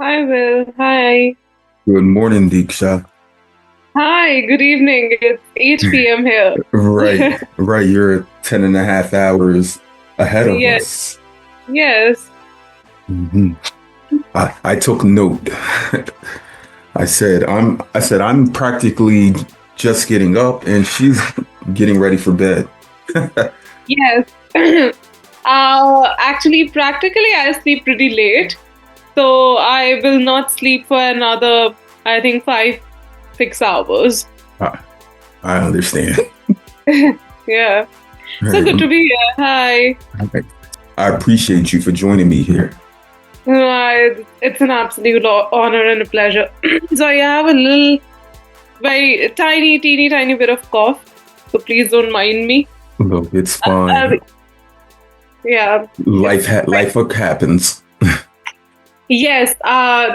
Hi, Will. Hi. Good morning, Deeksha. Hi, good evening. It's 8 p.m. here. Right, right. You're 10 and a half hours ahead of Yes, us. yes. hmm I took note. I said I'm practically just getting up and she's getting ready for bed. Yes. Actually, practically, I sleep pretty late. So I will not sleep for another, I think, 5, 6 hours. I, I understand. Yeah. So Right. good to be here. Hi. Right. I appreciate you for joining me here. It's an absolute honor and a pleasure. So I have a little, very tiny, teeny, tiny bit of cough. So please don't mind me. Look, it's Uh, fine. yeah, Life it's life happens. yes.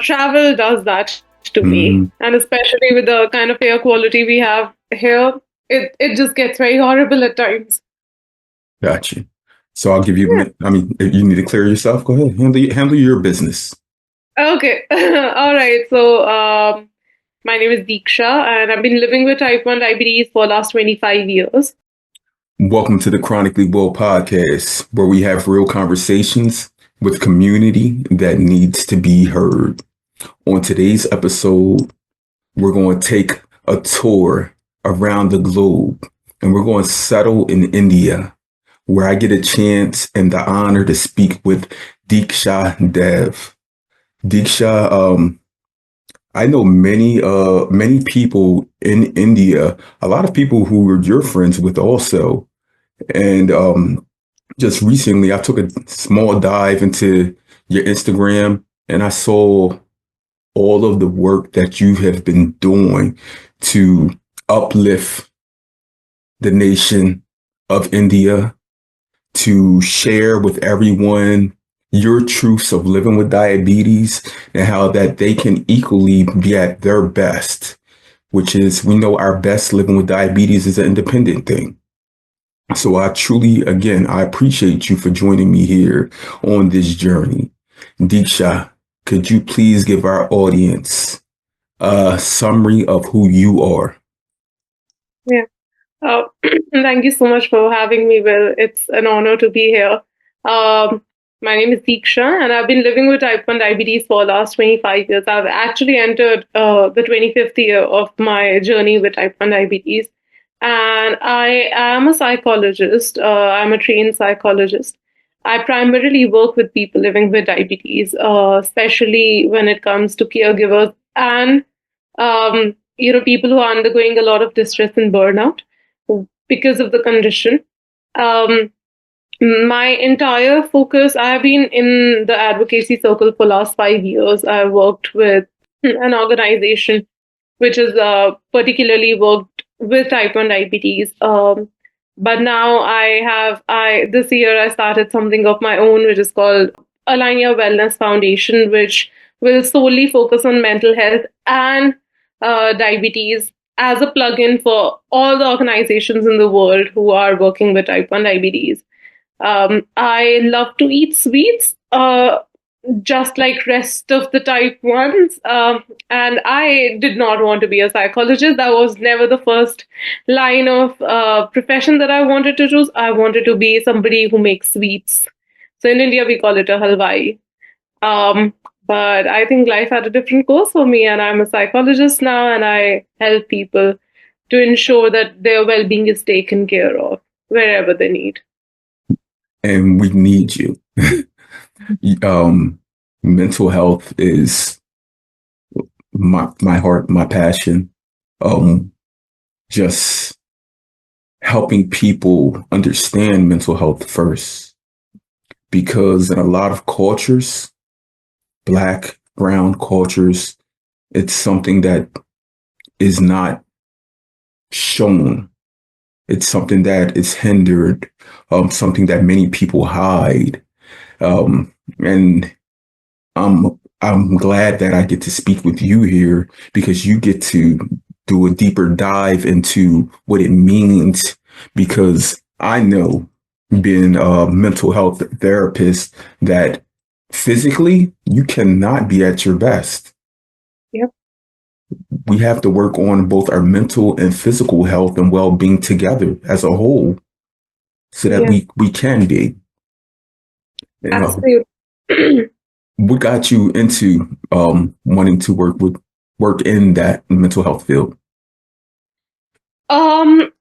Travel does that to me, hmm and especially with the kind of air quality we have here, it just gets very horrible at times. Gotcha. So I'll give you the Yeah. I mean, if you need to clear yourself, go ahead. Handle your business. Okay. All right. So, my name is Deeksha, and I've been living with type 1 diabetes for the last 25 years. Welcome to the Chronically Well podcast, where we have real conversations with community that needs to be heard. On today's episode, we're going to take a tour around the globe and we're going to settle in India, where I get a chance and the honor to speak with Deeksha Dev. Deeksha, I know many people in India, a lot of people who were your friends with also. And just recently, I took a small dive into your Instagram and I saw all of the work that you have been doing to uplift the nation of India, to share with everyone your truths of living with diabetes and how that they can equally be at their best, which is we know our best living with diabetes is an independent thing. So I truly, again, I appreciate you for joining me here on this journey. Deeksha, could you please give our audience a summary of who you are? Yeah. Uh, Thank you so much for having me, Will. It's an honor to be here. Um, my name is Deeksha, and I've been living with type 1 diabetes for the last 25 years. I've actually entered the 25th year of my journey with type 1 diabetes. And I am a psychologist. I'm a trained psychologist. I primarily work with people living with diabetes, especially when it comes to caregivers and people who are undergoing a lot of distress and burnout because of the condition. Um, my entire focus, I have been in the advocacy circle for last 5 years. I worked with an organization which is particularly worked with type 1 diabetes. But now I this year I started something of my own, which is called Alignia Wellness Foundation, which will solely focus on mental health and diabetes as a plug-in for all the organizations in the world who are working with type 1 diabetes. I love to eat sweets, just like rest of the type ones. And I did not want to be a psychologist. That was never the first line of profession that I wanted to choose. I wanted to be somebody who makes sweets. So in India, we call it a halwai. Um, but I think life had a different course for me, and I'm a psychologist now, and I help people to ensure that their well-being is taken care of wherever they need. And we need you. um, Mental health is my heart, my passion. Um, just helping people understand mental health first, because in a lot of cultures, Black, brown cultures, it's something that is not shown. It's something that is hindered, something that many people hide. And I'm glad that I get to speak with you here because you get to do a deeper dive into what it means. Because I know, being a mental health therapist, that physically, you cannot be at your best. Yep. We have to work on both our mental and physical health and well-being together as a whole so that Yes, we can be. You know, absolutely. what got you into wanting to work in that mental health field? um,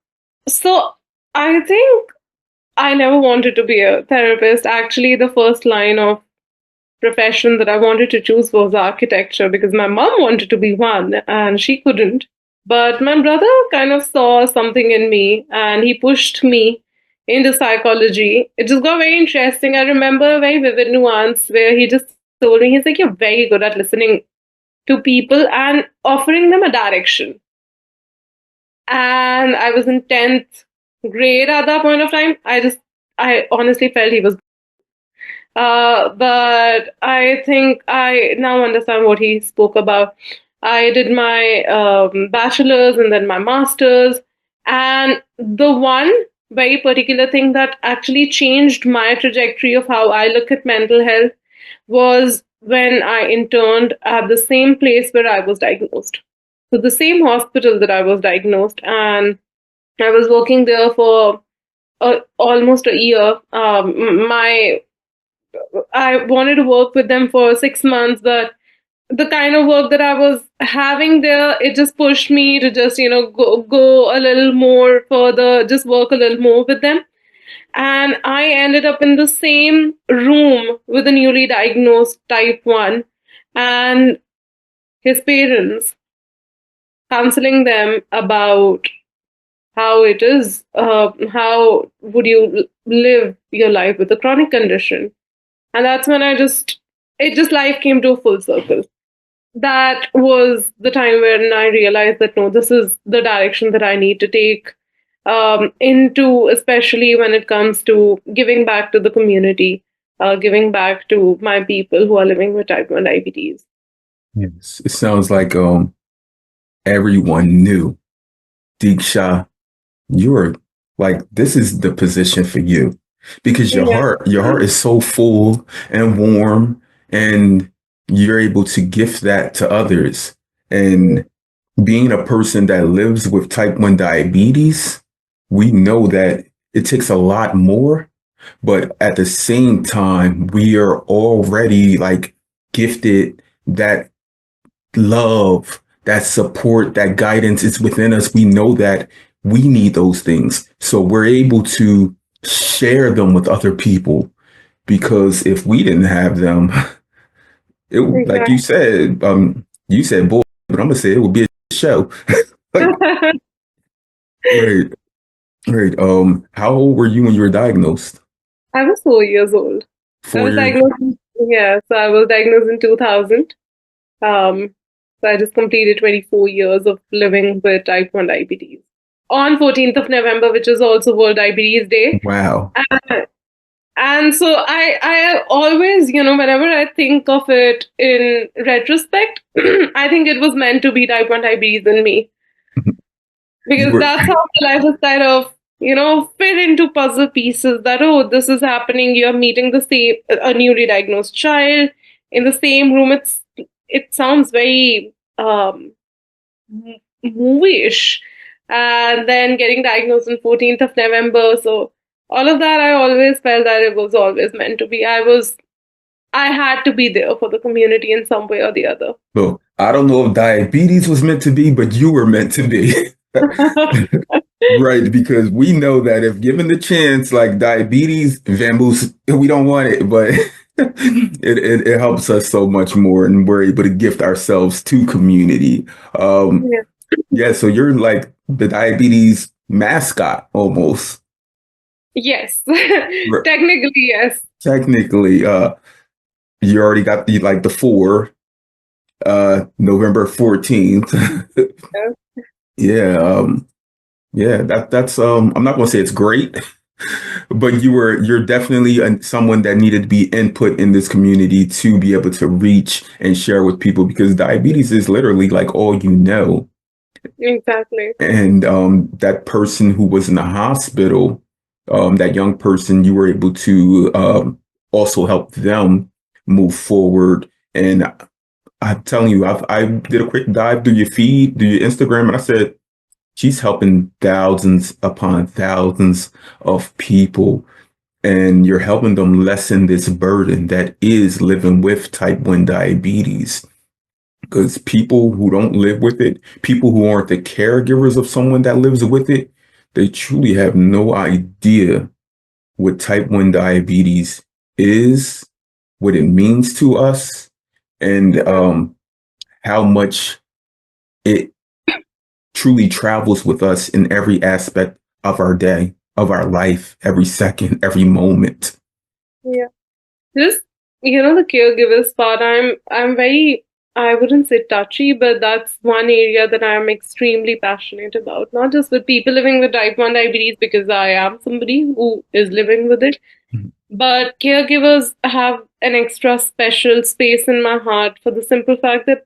so I think I never wanted to be a therapist. Actually, the first line of profession that I wanted to choose was architecture because my mom wanted to be one and she couldn't. But my brother kind of saw something in me and he pushed me into psychology. It just got very interesting. I remember a very vivid nuance where he just told me, he's like, you're very good at listening to people and offering them a direction. And I was in 10th grade at that point of time. I honestly felt he was but I think I now understand what he spoke about. I did my bachelor's and then my master's. And the one very particular thing that actually changed my trajectory of how I look at mental health was when I interned at the same place where I was diagnosed. So, the same hospital that I was diagnosed. And I was working there for almost a year. I wanted to work with them for 6 months, but the kind of work that I was having there, it just pushed me to just, go a little more further, just work a little more with them. And I ended up in the same room with a newly diagnosed type 1 and his parents, counseling them about how it is, how would you live your life with a chronic condition. And that's when life came to a full circle. That was the time when I realized that no, this is the direction that I need to take into, especially when it comes to giving back to the community, giving back to my people who are living with type 1 diabetes. Yes. It sounds like everyone knew, Deeksha, you're like, this is the position for you because Yeah. your heart is so full and warm, and you're able to gift that to others. And being a person that lives with type 1 diabetes, we know that it takes a lot more, but at the same time, we are already like gifted that love, that support, that guidance is within us. We know that we need those things. So we're able to share them with other people because if we didn't have them, it like Exactly. you said boy, but I'm gonna say it would be a show. Like, right, right. How old were you when you were diagnosed? I was 4 years old. I Four was years. diagnosed, yeah, so I was diagnosed in 2000. Um, so I just completed 24 years of living with type 1 diabetes on 14th of November, which is also World Diabetes Day. Wow. And, and so I always, whenever I think of it in retrospect, I think it was meant to be type 1 diabetes in me You because were that's how my life is kind of, fit into puzzle pieces that, oh, this is happening. You're meeting a newly diagnosed child in the same room. It sounds very movie-ish. And then getting diagnosed on 14th of November. So all of that, I always felt that it was always meant to be. I had to be there for the community in some way or the other. well, I don't know if diabetes was meant to be, but you were meant to be. Right, because we know that if given the chance, like diabetes, vamoose, we don't want it, but it helps us so much more, and we're able to gift ourselves to community. Um, Yeah. yeah, so you're like the diabetes mascot almost. Yes. R- Technically, yes. Technically, you already got the four, November 14th. Yes. Yeah, yeah, that's I'm not gonna say it's great, but you're definitely someone that needed to be input in this community to be able to reach and share with people because diabetes is literally like all you know. Exactly. And that person who was in the hospital, that young person, you were able to also help them move forward. And I'm telling you, I did a quick dive through your feed, through your Instagram, and I said, she's helping thousands upon thousands of people, and you're helping them lessen this burden that is living with type 1 diabetes. Because people who don't live with it, people who aren't the caregivers of someone that lives with it, they truly have no idea what type 1 diabetes is, what it means to us, and how much it truly travels with us in every aspect of our day, of our life, every second, every moment. Yeah. Just, the caregivers part, I'm very, I wouldn't say touchy, but that's one area that I'm extremely passionate about. Not just with people living with type 1 diabetes, because I am somebody who is living with it, but caregivers have an extra special space in my heart for the simple fact that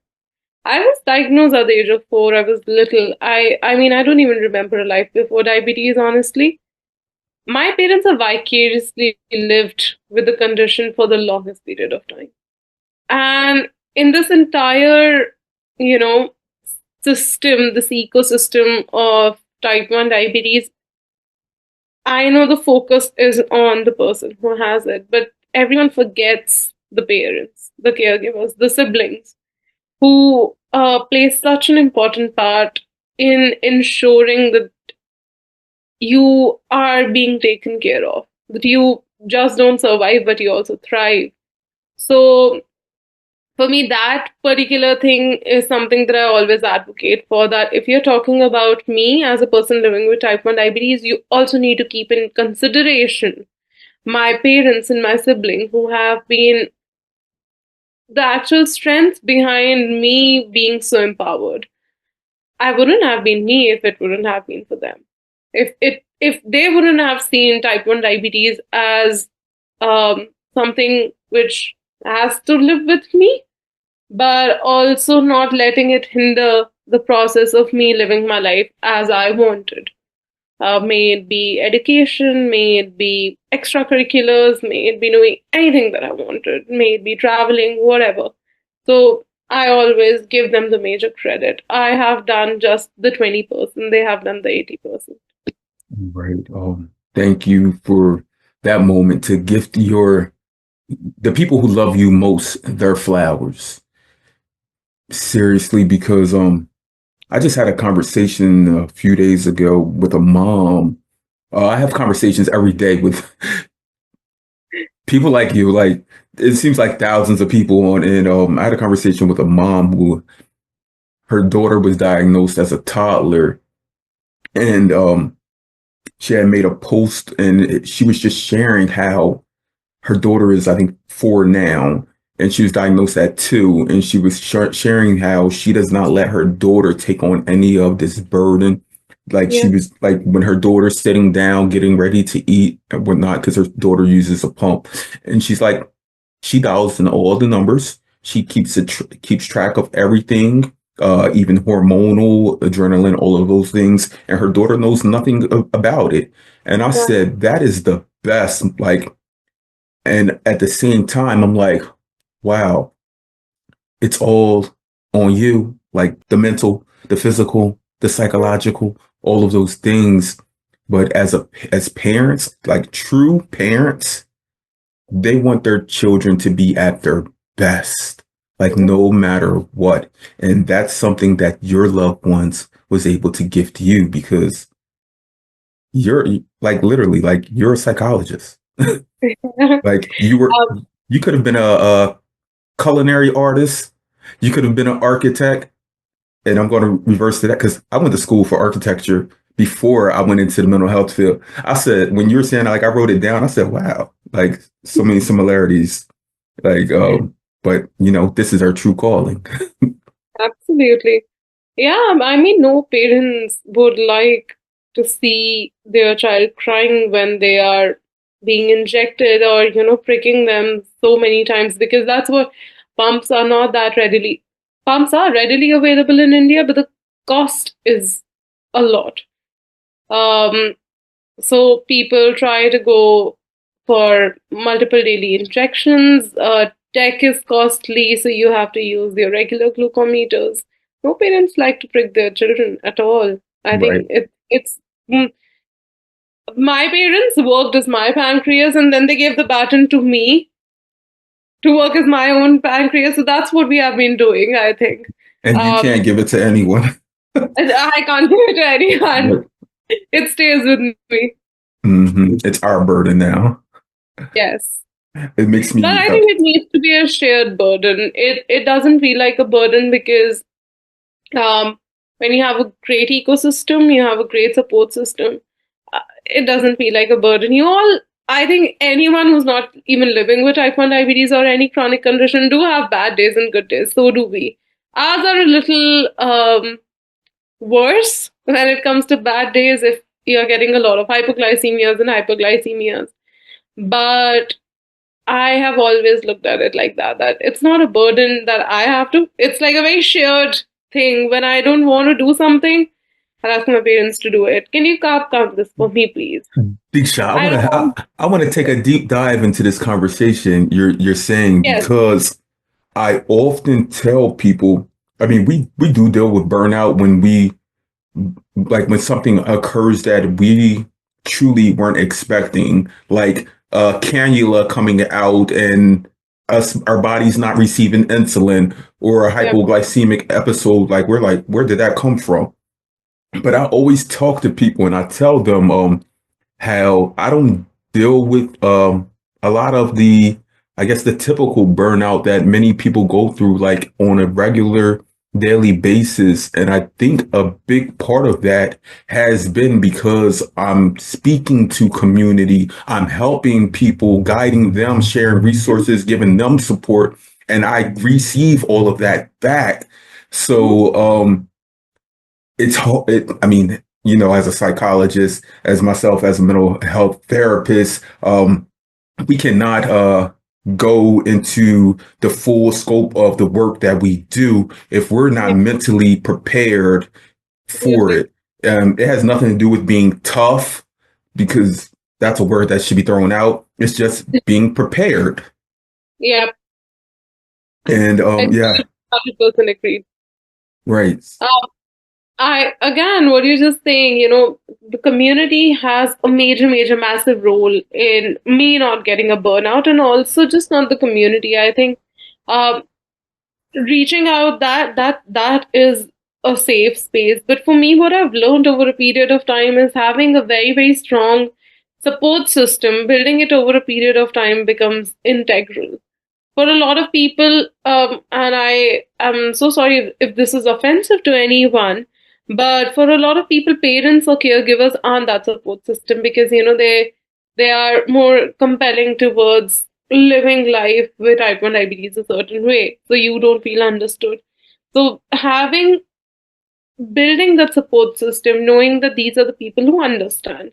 I was diagnosed at the age of 4. I was little. I mean, I don't even remember a life before diabetes, honestly. My parents have vicariously lived with the condition for the longest period of time. And in this entire, you know, system, this ecosystem of type 1 diabetes, I know the focus is on the person who has it, but everyone forgets the parents, the caregivers, the siblings who play such an important part in ensuring that you are being taken care of, that you just don't survive, but you also thrive. So, for me, that particular thing is something that I always advocate for. That if you're talking about me as a person living with type 1 diabetes, you also need to keep in consideration my parents and my sibling who have been the actual strength behind me being so empowered. I wouldn't have been me if it wouldn't have been for them. If they wouldn't have seen type 1 diabetes as something which has to live with me, but also not letting it hinder the process of me living my life as I wanted. May it be education, may it be extracurriculars, may it be doing anything that I wanted, may it be traveling, whatever. So I always give them the major credit. I have done just the 20%, they have done the 80%. Right. Thank you for that moment to gift the people who love you most their flowers. Seriously, because I just had a conversation a few days ago with a mom. I have conversations every day with people like you. Like it seems like thousands of people on, and I had a conversation with a mom who her daughter was diagnosed as a toddler, and she had made a post, and she was just sharing how her daughter is, I think, 4 now, and she was diagnosed at 2, and she was sharing how she does not let her daughter take on any of this burden. Like she Yeah, was like when her daughter's sitting down, getting ready to eat and whatnot, because her daughter uses a pump, and she's like, she dials in all the numbers. She keeps track of everything, even hormonal, adrenaline, all of those things, and her daughter knows nothing about it. And I yeah, said, that is the best. Like, and at the same time, I'm like, wow, it's all on you, like the mental, the physical, the yeah, psychological, all of those things. But as parents, like true parents, they want their children to be at their best, like yeah. no matter what. And that's something that your loved ones was able to gift you because you're like literally like you're a psychologist. Like um, you could have been a culinary artist. You could have been an architect. And I'm going to reverse to that because I went to school for architecture before I went into the mental health field. I said, when you were saying, like, I wrote it down, I said, wow, like so many similarities. Like, but this is our true calling. Absolutely. Yeah, I mean, no parents would like to see their child crying when they are being injected or, pricking them so many times because that's what pumps are not that readily. Pumps are readily available in India, but the cost is a lot. Um, so people try to go for multiple daily injections, tech is costly, so you have to use your regular glucometers. No parents like to prick their children at all. I Right. think it's mm, my parents worked as my pancreas, and then they gave the baton to me to work as my own pancreas. So that's what we have been doing, I think. And you Um, can't give it to anyone. and I can't give it to anyone. Right. It stays with me. It's our burden now. Yes. It makes But me I think it needs to be a shared burden. It doesn't feel like a burden because um, when you have a great ecosystem, you have a great support system. It doesn't feel like a burden. You all, I think anyone who's not even living with type 1 diabetes or any chronic condition do have bad days and good days. So do we. Ours are a little worse when it comes to bad days if you're getting a lot of hypoglycemias and hyperglycemias. But I have always looked at it like that it's not a burden that I have to, it's like a very shared thing. When I don't want to do something, I'll ask my parents to do it. Can you count this for me, please? Deeksha, I I want don't to want, I want to take a deep dive into this conversation you're saying yes, because I often tell people, I mean, we do deal with burnout when we like when something occurs that we truly weren't expecting, like a cannula coming out and us our body's not receiving insulin or a yeah, hypoglycemic episode. Like we're like, where did that come from? But I always talk to people and I tell them, how I don't deal with a lot of the, I guess, the typical burnout that many people go through, like on a regular daily basis. And I think a big part of that has been because I'm speaking to community, I'm helping people, guiding them, sharing resources, giving them support, and I receive all of that back. So, I mean, as a psychologist, as myself, as a mental health therapist, we cannot go into the full scope of the work that we do if we're yeah, not mentally prepared for absolutely. it. It has nothing to do with being tough, because that's a word that should be thrown out. It's just being prepared. Yeah, And I yeah, 100% agree. right. Again, what you're just saying, the community has a major, massive role in me not getting a burnout, and also just not the community. I think um, reaching out, that is a safe space. But for me, what I've learned over a period of time is having a very strong support system. Building it over a period of time becomes integral for a lot of people. And I am so sorry if this is offensive to anyone, but for a lot of people, parents or caregivers aren't that support system because they are more compelling towards living life with type 1 diabetes a certain way, so you don't feel understood. So having building that support system, knowing that these are the people who understand,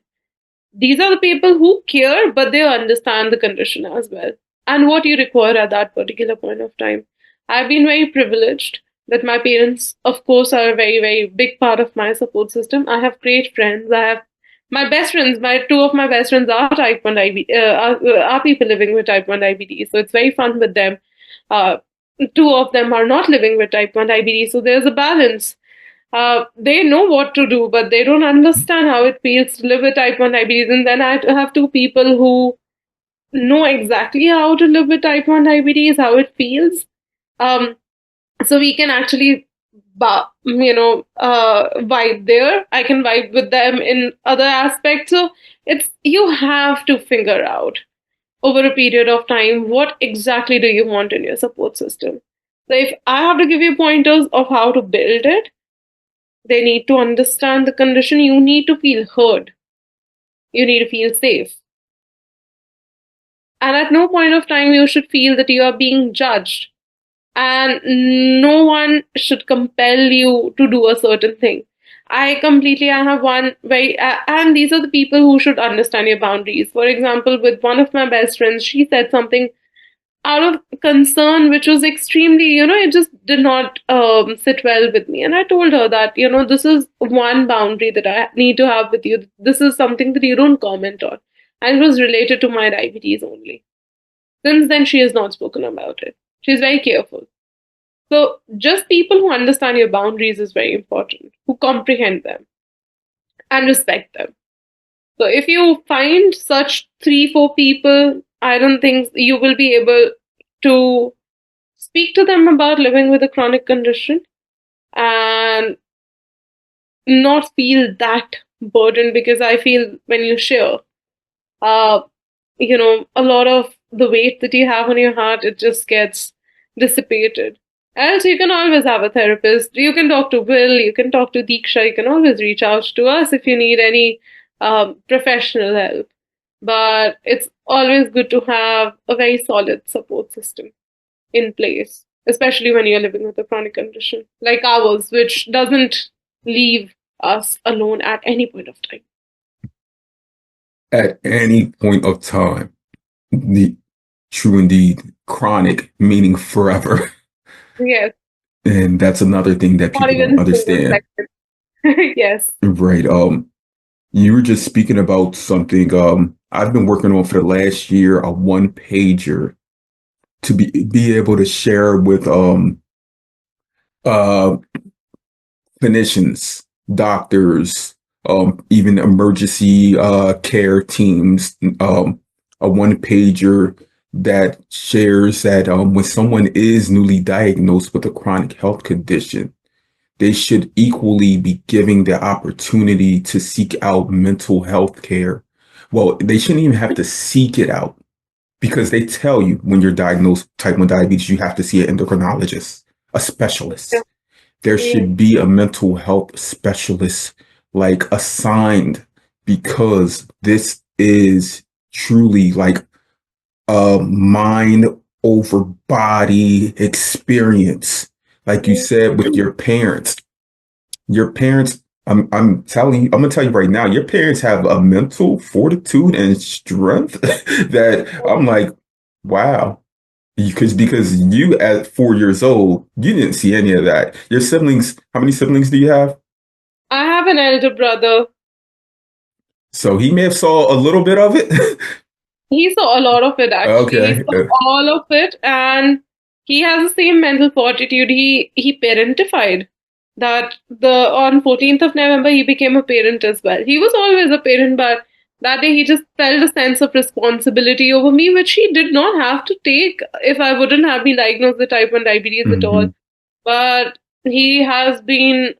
these are the people who care, but they understand the condition as well and what you require at that particular point of time. I've been very privileged that my parents, of course, are a very big part of my support system. I have great friends. I have my best friends. My two of my best friends are type 1 diabetes, are people living with type 1 diabetes. So it's very fun with them. Uh, Two of them are not living with type 1 diabetes. So there's a balance. They know what to do, but they don't understand how it feels to live with type 1 diabetes. And then I have two people who know exactly how to live with type 1 diabetes, how it feels. Um, so we can actually, vibe there. I can vibe with them in other aspects. So you have to figure out over a period of time what exactly do you want in your support system. So if I have to give you pointers of how to build it, they need to understand the condition. You need to feel heard. You need to feel safe. And at no point of time you should feel that you are being judged. And no one should compel you to do a certain thing. I have one very, and these are the people who should understand your boundaries. For example, with one of my best friends, she said something out of concern, which was extremely, it just did not sit well with me. And I told her that, this is one boundary that I need to have with you. This is something that you don't comment on. And it was related to my diabetes only. Since then, she has not spoken about it. She's very careful. So, just people who understand your boundaries is very important, who comprehend them and respect them. So, if you find such three, four people, I don't think you will be able to speak to them about living with a chronic condition and not feel that burden, because I feel when you share, uh, a lot of the weight that you have on your heart, it just gets dissipated. Else, you can always have a therapist. You can talk to Will, you can talk to Deeksha, you can always reach out to us if you need any professional help. But it's always good to have a very solid support system in place, especially when you're living with a chronic condition like ours, which doesn't leave us alone at any point of time. At any point of time. The true indeed, chronic meaning forever. Yes, And that's another thing that not people don't even for understand. a second. Yes. Right. You were just speaking about something I've been working on for the last year, a one pager to be able to share with uh clinicians, doctors, even emergency care teams, a one pager that shares that when someone is newly diagnosed with a chronic health condition, they should equally be giving the opportunity to seek out mental health care. Well, they shouldn't even have to seek it out because they tell you when you're diagnosed with type 1 diabetes, you have to see an endocrinologist, a Yeah. specialist. There Yeah. should be a mental health specialist like assigned because this is truly like a mind over body experience. Like you said with your parents, I'm telling you, I'm gonna tell you right now, your parents have a mental fortitude and strength that I'm like, wow. Because you at 4 years old, you didn't see any of that. Your siblings, how many siblings do you have? I have an elder brother. So he may have saw a little bit of it. He saw a lot of it actually. He Okay. saw all of it, and he has the same mental fortitude. He parentified. That the on 14th of November he became a parent as well. He was always a parent, but that day he just felt a sense of responsibility over me, which he did not have to take if I wouldn't have been diagnosed with type 1 diabetes at all. Hmm. But he has been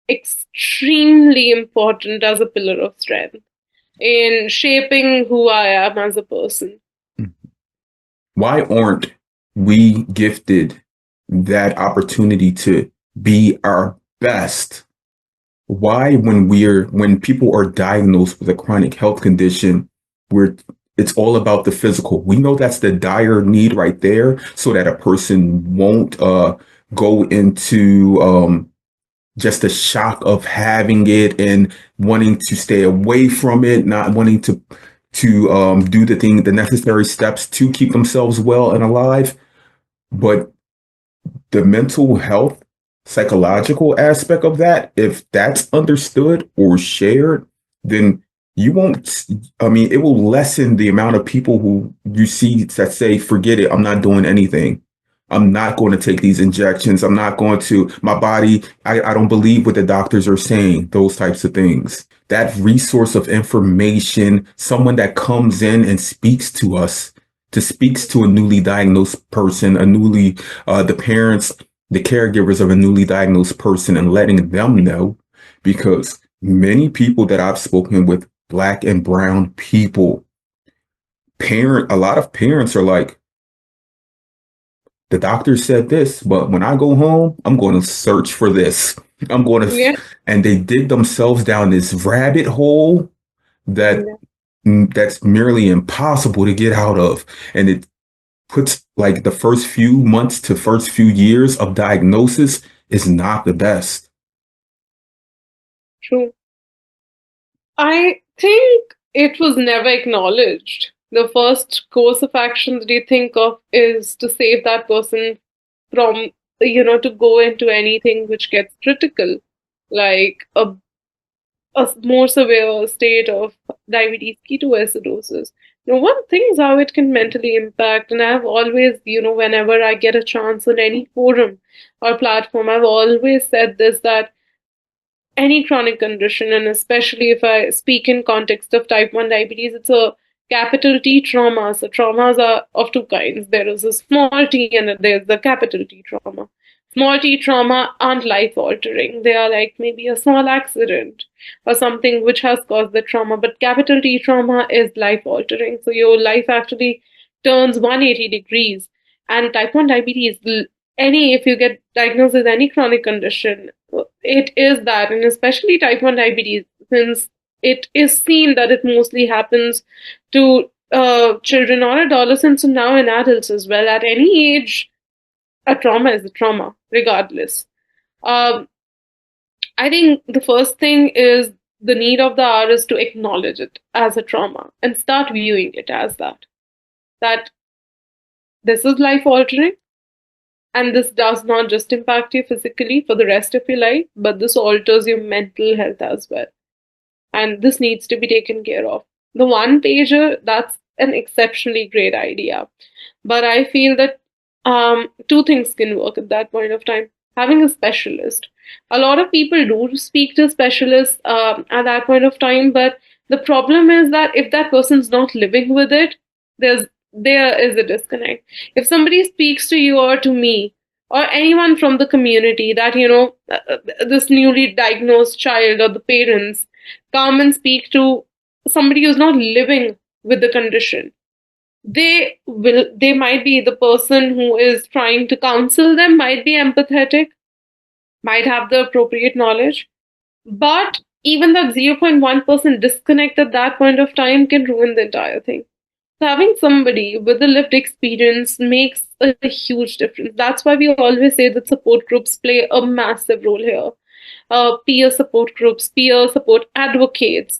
extremely important as a pillar of strength in shaping who I am as a person. Why aren't we gifted that opportunity to be our best? Why, when people are diagnosed with a chronic health condition, we're it's all about the physical. We know that's the dire need right there, so that a person won't go into just the shock of having it and wanting to stay away from it, not wanting to do the necessary steps to keep themselves well and alive. But the mental health, psychological aspect of that, if that's understood or shared, then you won't, I mean, it will lessen the amount of people who you see that say, forget it, I'm not doing anything. I'm not going to take these injections. I'm not going to, my body, I don't believe what the doctors are saying, those types of things. That resource of information, someone that comes in and speaks to us, to speaks to a newly diagnosed person, the parents, the caregivers of a newly diagnosed person and letting them know, because many people that I've spoken with, Black and brown people, a lot of parents are like, the doctor said this, but when I go home, I'm going to search for this. I'm going to, Yeah. and they dig themselves down this rabbit hole that Yeah. that's merely impossible to get out of. And it puts like the first few months to first few years of diagnosis is not the best. True. I think it was never acknowledged. The first course of action that you think of is to save that person from, to go into anything which gets critical, like a more severe state of diabetes ketoacidosis. One thing is how it can mentally impact. And I've always, whenever I get a chance on any forum or platform, I've always said this, that any chronic condition, and especially if I speak in context of type 1 diabetes, it's a capital T trauma. So traumas are of two kinds. There is a small t and there's the capital T trauma. Small t trauma aren't life altering. They are like maybe a small accident or something which has caused the trauma. But capital T trauma is life altering. So your life actually turns 180 degrees. And type 1 diabetes, if you get diagnosed with any chronic condition, it is that, and especially type 1 diabetes, since it is seen that it mostly happens to children or adolescents, and now in adults as well. At any age, a trauma is a trauma, regardless. Um, I think the first thing is the need of the hour is to acknowledge it as a trauma and start viewing it as that. That this is life altering, and this does not just impact you physically for the rest of your life, but this alters your mental health as well. And this needs to be taken care of. The one pager, that's an exceptionally great idea. But I feel that two things can work at that point of time. Having a specialist. A lot of people do speak to specialists at that point of time, but the problem is that if that person's not living with it, there is a disconnect. If somebody speaks to you or to me or anyone from the community that, this newly diagnosed child or the parents come and speak to somebody who's not living with the condition, they might be, the person who is trying to counsel them might be empathetic, might have the appropriate knowledge, but even that 0.1% disconnect at that point of time can ruin the entire thing. So having somebody with a lived experience makes a huge difference. That's why we always say that support groups play a massive role here. Peer support groups, peer support advocates,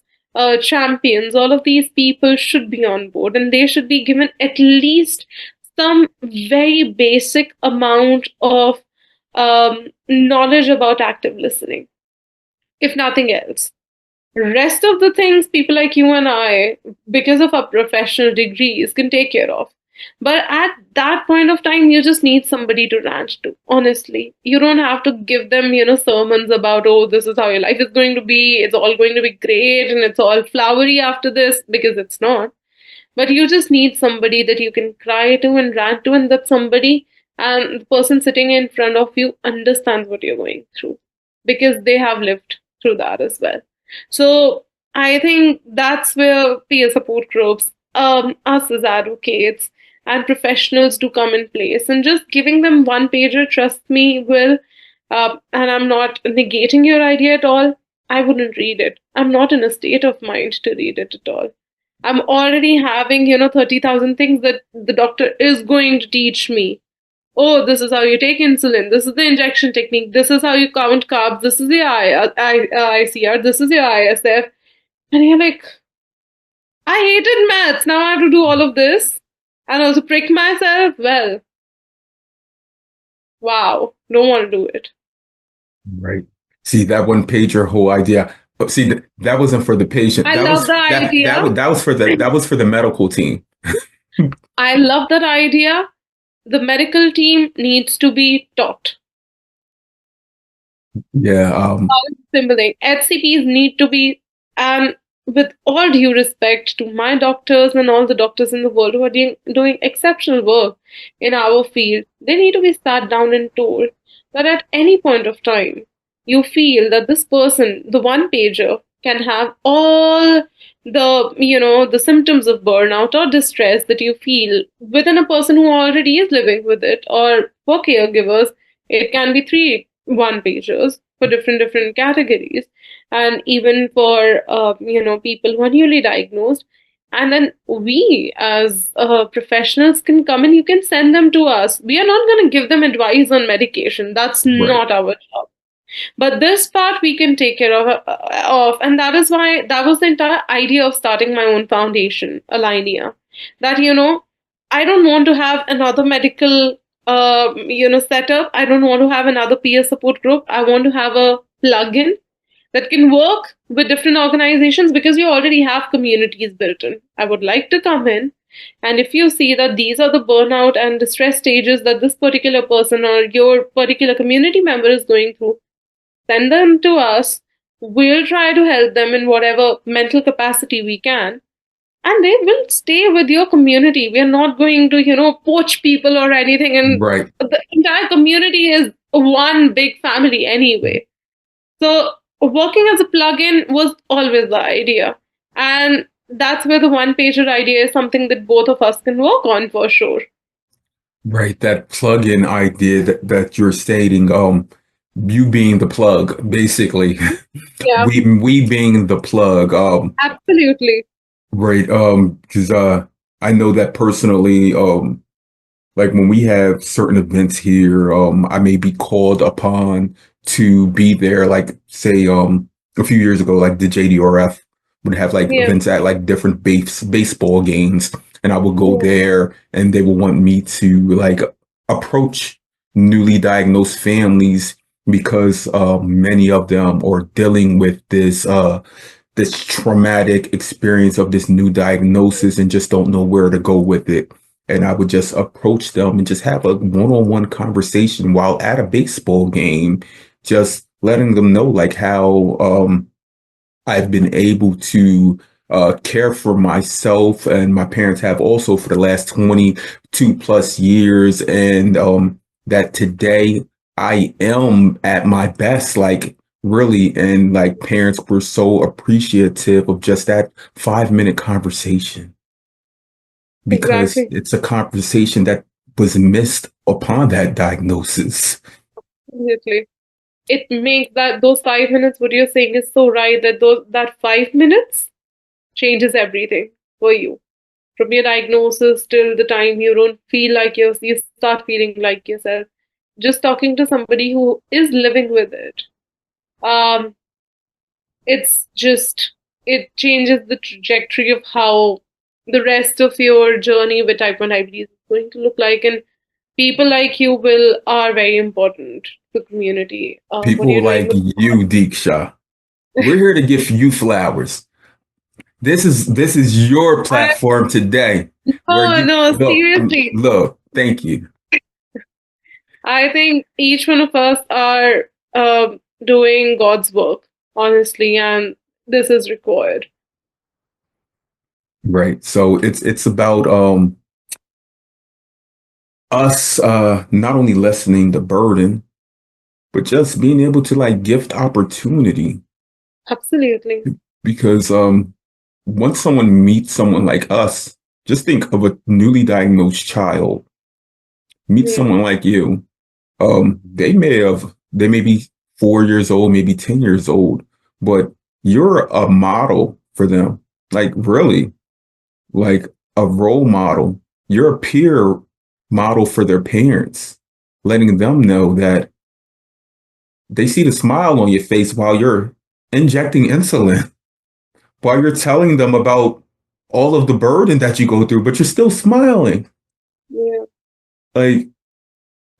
champions, all of these people should be on board, and they should be given at least some very basic amount of knowledge about active listening, if nothing else. Rest of the things people like you and I, because of our professional degrees, can take care of. But at that point of time, you just need somebody to rant to, honestly. You don't have to give them, sermons about, oh, this is how your life is going to be, it's all going to be great, and it's all flowery after this, because it's not. But you just need somebody that you can cry to and rant to, and that somebody and the person sitting in front of you understands what you're going through because they have lived through that as well. So I think that's where peer support groups, us as advocates and professionals do come in place. And just giving them one pager, trust me, will, and I'm not negating your idea at all, I wouldn't read it. I'm not in a state of mind to read it at all. I'm already having, 30,000 things that the doctor is going to teach me. Oh, this is how you take insulin. This is the injection technique. This is how you count carbs. This is the ICR. This is your ISF. And you're like, I hated maths. Now I have to do all of this and also prick myself. Well, wow. Don't want to do it. Right. See, that one pager whole idea. But see, that wasn't for the patient. I That love was the idea. that was for the medical team. I love that idea. The medical team needs to be taught. Yeah. Simple thing. HCPs need to be, and with all due respect to my doctors and all the doctors in the world who are doing exceptional work in our field, they need to be sat down and told that at any point of time, you feel that this person, the one pager, can have all the symptoms of burnout or distress that you feel within a person who already is living with it, or for caregivers, it can be three one pagers for different categories, and even for people who are newly diagnosed. And then we as professionals can come and you can send them to us. We are not going to give them advice on medication. That's Right. not our job. But this part we can take care of, and that is why that was the entire idea of starting my own foundation, Alignia. That I don't want to have another medical setup. I don't want to have another peer support group. I want to have a plug-in that can work with different organizations because you already have communities built in. I would like to come in, and if you see that these are the burnout and distress stages that this particular person or your particular community member is going through, send them to us. We'll try to help them in whatever mental capacity we can, and they will stay with your community. We are not going to, poach people or anything. And Right. the entire community is one big family anyway. So working as a plugin was always the idea. And that's where the one pager idea is something that both of us can work on for sure. Right. That plug-in idea that you're stating, you being the plug, basically. Yeah, We being the plug. absolutely. Right. Because I know that personally, like when we have certain events here, I may be called upon to be there, like say a few years ago, like the JDRF would have like Yeah, events at like different baseball games, and I would go yeah, there and they would want me to like approach newly diagnosed families because many of them are dealing with this traumatic experience of this new diagnosis and just don't know where to go with it. And I would just approach them and just have a one-on-one conversation while at a baseball game, just letting them know like how I've been able to care for myself, and my parents have also for the last 22 plus years, and that today I am at my best, like really, and like parents were so appreciative of just that 5 minute conversation because exactly. it's a conversation that was missed upon that diagnosis. Absolutely. It makes that those 5 minutes, what you're saying is so right, that that 5 minutes changes everything for you. From your diagnosis till the time you don't feel like you start feeling like yourself. Just talking to somebody who is living with it. Um, it's just it changes the trajectory of how the rest of your journey with type 1 diabetes is going to look like. And people like you will are very important to the community. What People you're doing like with you, Deeksha, we're here to give you flowers. This is your I, platform today, where oh you no, look, seriously. look. Thank you. I think each one of us are doing God's work, honestly, and this is required. Right. So it's about us not only lessening the burden, but just being able to like gift opportunity Absolutely. because once someone meets someone like us, just think of a newly diagnosed child, meet Yeah. someone like you. They may be 4 years old, maybe 10 years old, but you're a model for them. Like really, like a role model. You're a peer model for their parents, letting them know that they see the smile on your face while you're injecting insulin, while you're telling them about all of the burden that you go through, but you're still smiling. Yeah. Like,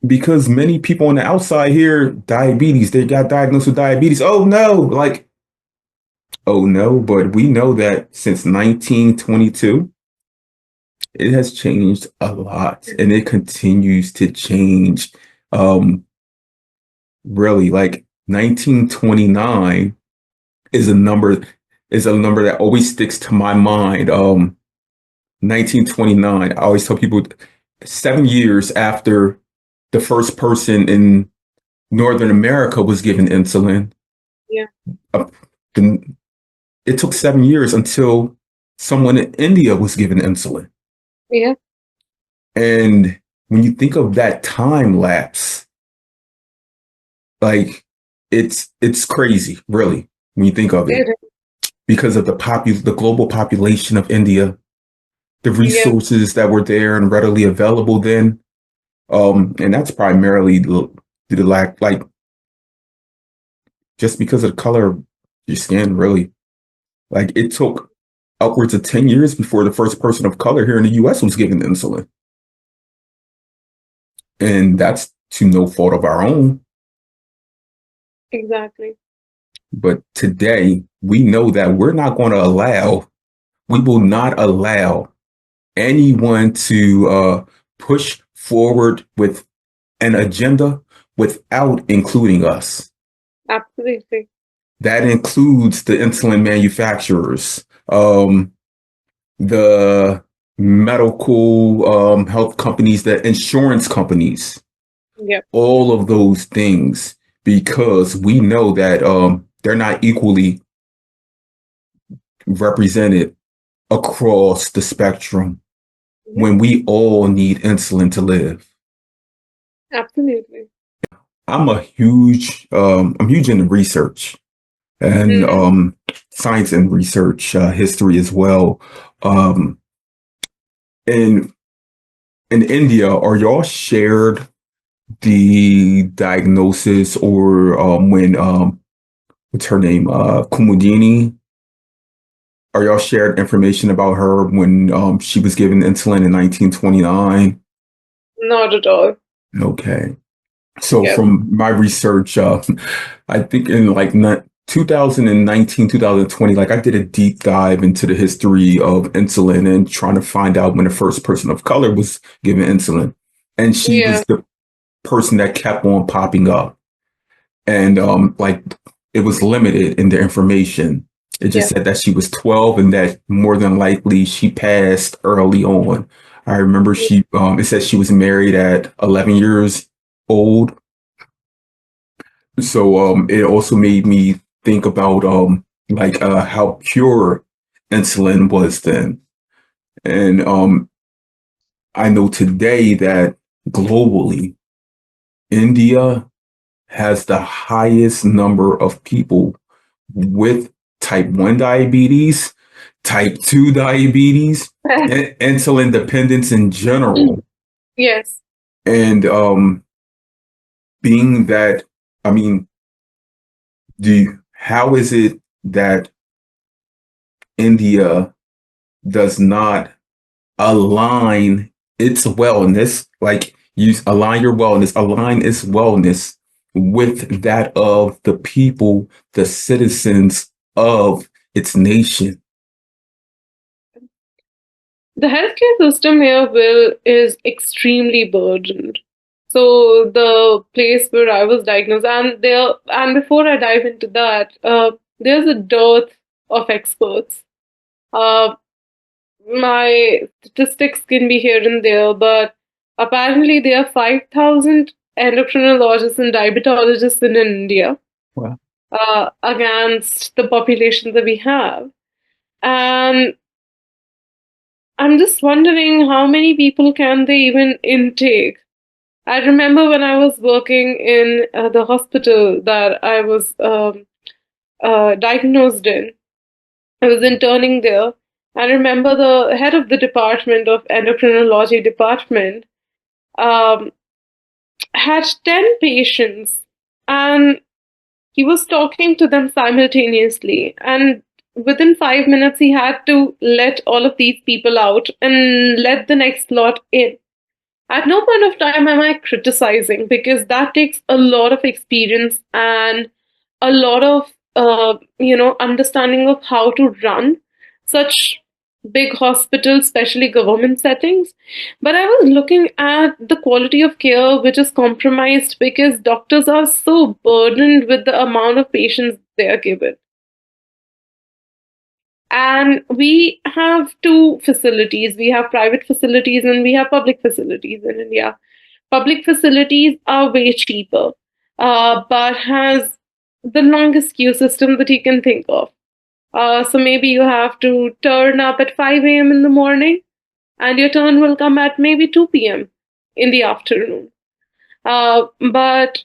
because many people on the outside hear diabetes, they got diagnosed with diabetes. Oh no, like, oh no, but we know that since 1922, it has changed a lot and it continues to change. Um, really, like 1929 is a number that always sticks to my mind. 1929. I always tell people 7 years after the first person in Northern America was given insulin, Yeah. uh, it took 7 years until someone in India was given insulin. Yeah. And when you think of that time lapse, like it's crazy, really, when you think of it, It, because of the global population of India, the yeah. resources that were there and readily available then. And that's primarily the lack, like just because of the color of your skin, really. Like it took upwards of 10 years before the first person of color here in the US was given insulin. And that's to no fault of our own. Exactly. But today, we know that we will not allow anyone to push forward with an agenda without including us. Absolutely. That includes the insulin manufacturers, the medical health companies, the insurance companies, Yep. all of those things, because we know that they're not equally represented across the spectrum Yep. when we all need insulin to live. Absolutely. I'm huge into research and Mm. science and research history as well. Um, in in India, are y'all shared the diagnosis or when what's her name Kumudini? Are y'all shared information about her when she was given insulin in 1929? Not at all. Okay. So Yep. from my research, I think in like 2019, 2020, like I did a deep dive into the history of insulin and trying to find out when the first person of color was given insulin. And she Yeah. was the person that kept on popping up. And like it was limited in the information. It just Yeah. said that she was 12 and that more than likely she passed early on. I remember it said she was married at 11 years old. So it also made me think about like how pure insulin was then. And I know today that globally, India has the highest number of people with type 1 diabetes, type 2 diabetes, and insulin dependence in general. Yes. And being that, I mean, how is it that India does not align its wellness, like you align its wellness with that of the people, the citizens of its nation? The healthcare system here, Will, is extremely burdened. So the place where I was diagnosed, and before I dive into that, there's a dearth of experts. Uh, my statistics can be here and there, but apparently there are 5,000 endocrinologists and diabetologists in India Wow. against the population that we have. And I'm just wondering how many people can they even intake? I remember when I was working in the hospital that I was diagnosed in. I was interning there. I remember the head of the department of endocrinology department um, had 10 patients, and he was talking to them simultaneously. And within 5 minutes, he had to let all of these people out and let the next lot in. At no point of time am I criticizing, because that takes a lot of experience and a lot of understanding of how to run such big hospitals, especially government settings. But I was looking at the quality of care which is compromised because doctors are so burdened with the amount of patients they are given. And we have two facilities. We have private facilities and we have public facilities in India. Public facilities are way cheaper, but has the longest queue system that you can think of. So maybe you have to turn up at 5 a.m. in the morning, and your turn will come at maybe 2 p.m. in the afternoon. But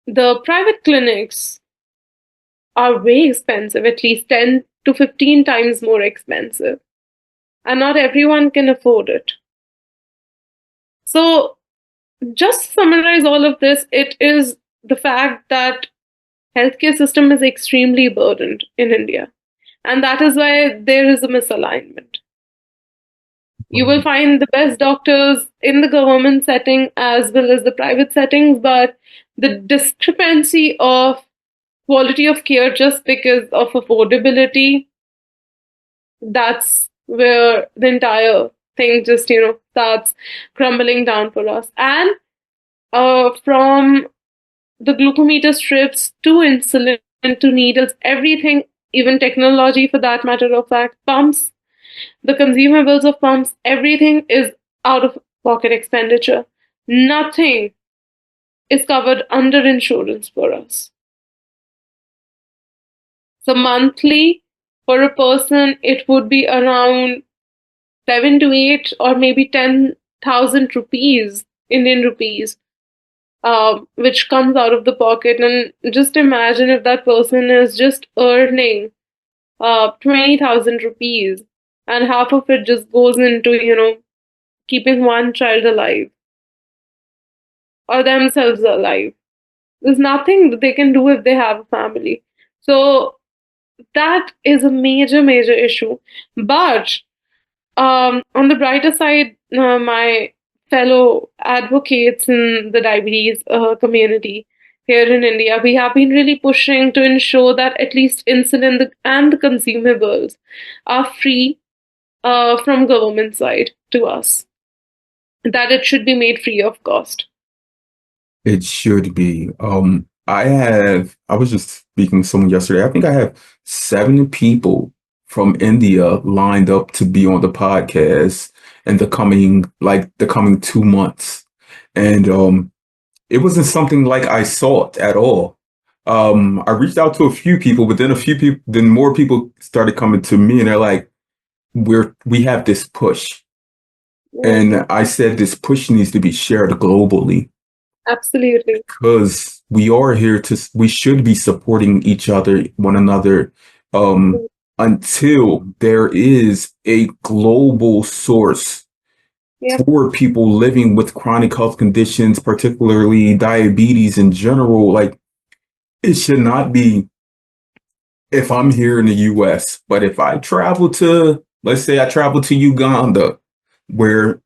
the private clinics are way expensive, at least 10 to 15 times more expensive, and not everyone can afford it. So, just to summarize all of this, it is the fact that healthcare system is extremely burdened in India, and that is why there is a misalignment. You will find the best doctors in the government setting as well as the private settings, but the discrepancy of quality of care just because of affordability, that's where the entire thing just, starts crumbling down for us. And from the glucometer strips to insulin to needles, everything, even technology for that matter of fact, pumps, the consumables of pumps, everything is out of pocket expenditure. Nothing is covered under insurance for us. So monthly for a person, it would be around 7 to 8 or maybe 10,000 rupees, Indian rupees, which comes out of the pocket. And just imagine if that person is just earning 20,000 rupees and half of it just goes into, keeping one child alive or themselves alive. There's nothing that they can do if they have a family. So that is a major, major issue. But on the brighter side, my fellow advocates in the diabetes community here in India, we have been really pushing to ensure that at least insulin and the consumables are free from government side to us, that it should be made free of cost. It should be. I was just speaking with someone yesterday. I think I have 7 people from India lined up to be on the podcast in the coming 2 months. And it wasn't something like I sought at all. I reached out to a few people, but then more people started coming to me and they're like, we have this push. And I said this push needs to be shared globally. Absolutely. Because we should be supporting one another, until there is a global source for people living with chronic health conditions, particularly diabetes in general. Like, it should not be if I'm here in the US, but if I let's say I travel to Uganda, where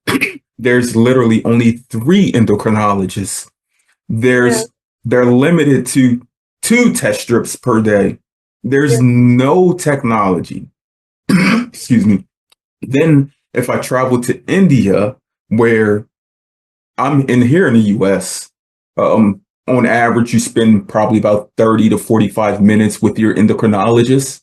there's literally only 3 endocrinologists. They're limited to 2 test strips per day. There's no technology. Excuse me. Then if I travel to India, where here in the US, on average, you spend probably about 30 to 45 minutes with your endocrinologist.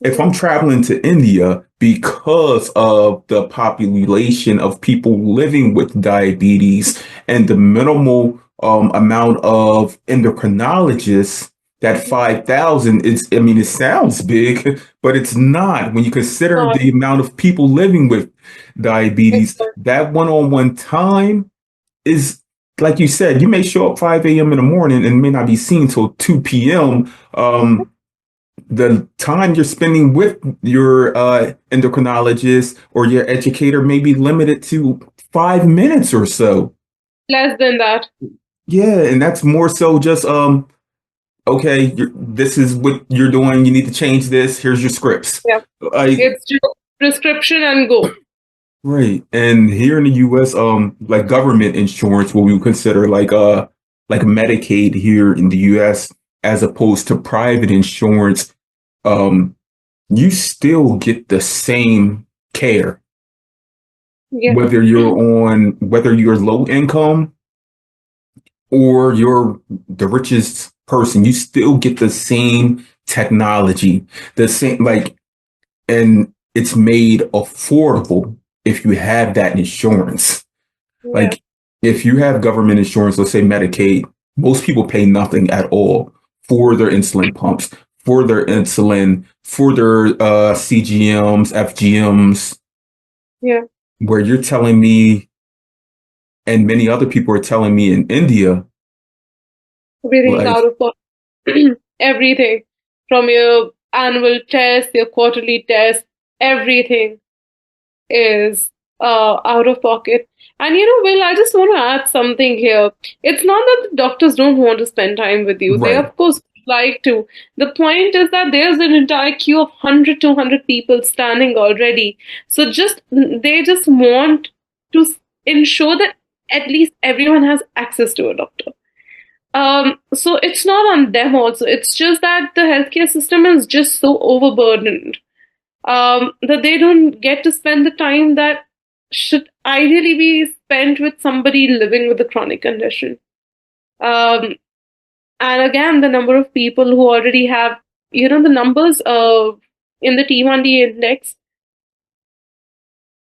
If I'm traveling to India, because of the population of people living with diabetes and the minimal amount of endocrinologists, that 5,000, it sounds big, but it's not. When you consider the amount of people living with diabetes, that one-on-one time is, like you said, you may show up 5 a.m. in the morning and may not be seen till 2 p.m. The time you're spending with your endocrinologist or your educator may be limited to 5 minutes or so. Less than that. Yeah, and that's more so just okay, this is what you're doing. You need to change this. Here's your scripts. Yeah, it's just prescription and go. Right, and here in the U.S., like government insurance, what we would consider like Medicaid here in the U.S., as opposed to private insurance, you still get the same care. Yeah. Whether you're low income or you're the richest person, you still get the same technology, the same, and it's made affordable if you have that insurance. Yeah. Like, if you have government insurance, let's say Medicaid, most people pay nothing at all for their insulin pumps, for their insulin, for their CGMs, FGMs. Yeah. Where you're telling me, and many other people are telling me in India, everything's out of pocket. Everything from your annual test, your quarterly test, everything is out of pocket. And Will, I just want to add something here. It's not that the doctors don't want to spend time with you. Right. They, of course, like to. The point is that there's an entire queue of 100, 200 people standing already. So they just want to ensure that at least everyone has access to a doctor. So it's not on them also. It's just that the healthcare system is just so overburdened that they don't get to spend the time that should ideally be spent with somebody living with a chronic condition. Um, and again, the number of people who already have, the numbers in the T1D index,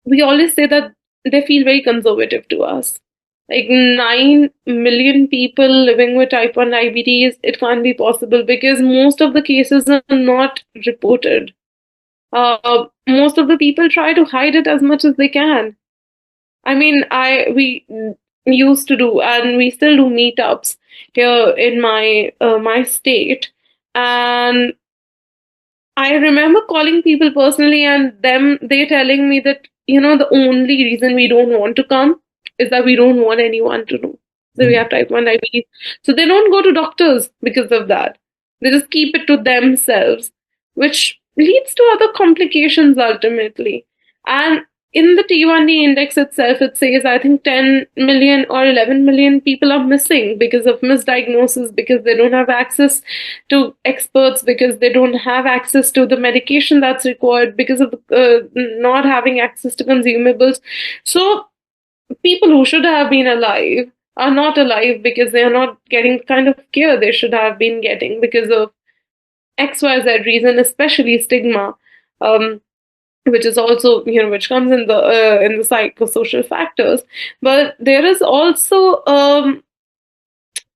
we always say that they feel very conservative to us. Like 9 million people living with type 1 diabetes, it can't be possible because most of the cases are not reported. Most of the people try to hide it as much as they can. I mean, we used to do, and we still do meetups here in my state, and I remember calling people personally and they telling me that, the only reason we don't want to come is that we don't want anyone to know that we have type 1 diabetes. So they don't go to doctors because of that. They just keep it to themselves, which leads to other complications ultimately. And in the T1D index itself, it says I think 10 million or 11 million people are missing because of misdiagnosis, because they don't have access to experts, because they don't have access to the medication that's required, because of not having access to consumables. So people who should have been alive are not alive because they are not getting the kind of care they should have been getting because of XYZ reason, especially stigma. Which is also, which comes in the psychosocial factors, but there is also an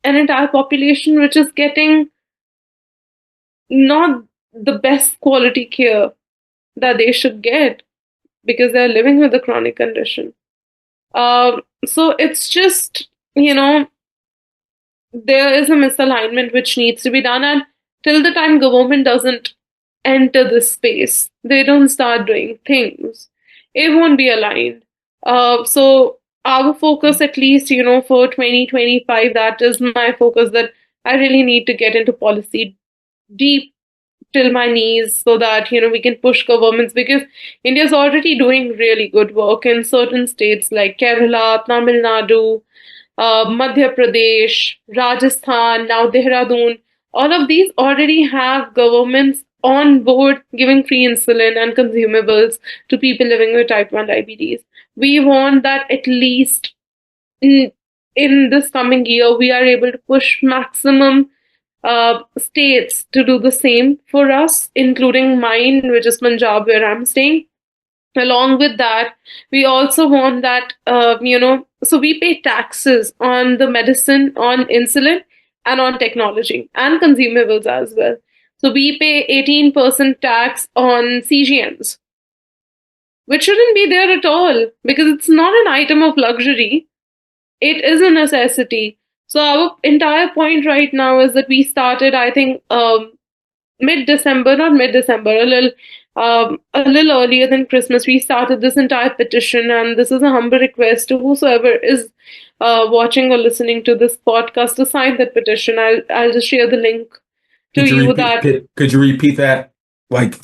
entire population which is getting not the best quality care that they should get because they're living with a chronic condition. So it's just, there is a misalignment which needs to be done, and till the time government doesn't enter this space, they don't start doing things, it won't be aligned. So our focus, at least, for 2025, that is my focus, that I really need to get into policy deep till my knees so that, we can push governments, because India's already doing really good work in certain states like Kerala, Tamil Nadu, Madhya Pradesh, Rajasthan, now Dehradun. All of these already have governments on board giving free insulin and consumables to people living with type 1 diabetes. We want that at least in this coming year, we are able to push maximum states to do the same for us, including mine, which is Punjab, where I'm staying. Along with that, we also want that, so we pay taxes on the medicine, on insulin, and on technology and consumables as well. So we pay 18% tax on CGMs, which shouldn't be there at all because it's not an item of luxury. It is a necessity. So our entire point right now is that we started, I think, mid-December, not mid-December, a little earlier than Christmas. We started this entire petition, and this is a humble request to whosoever is watching or listening to this podcast to sign that petition. I'll just share the link to Could you you repeat? that. Could you repeat that? Like,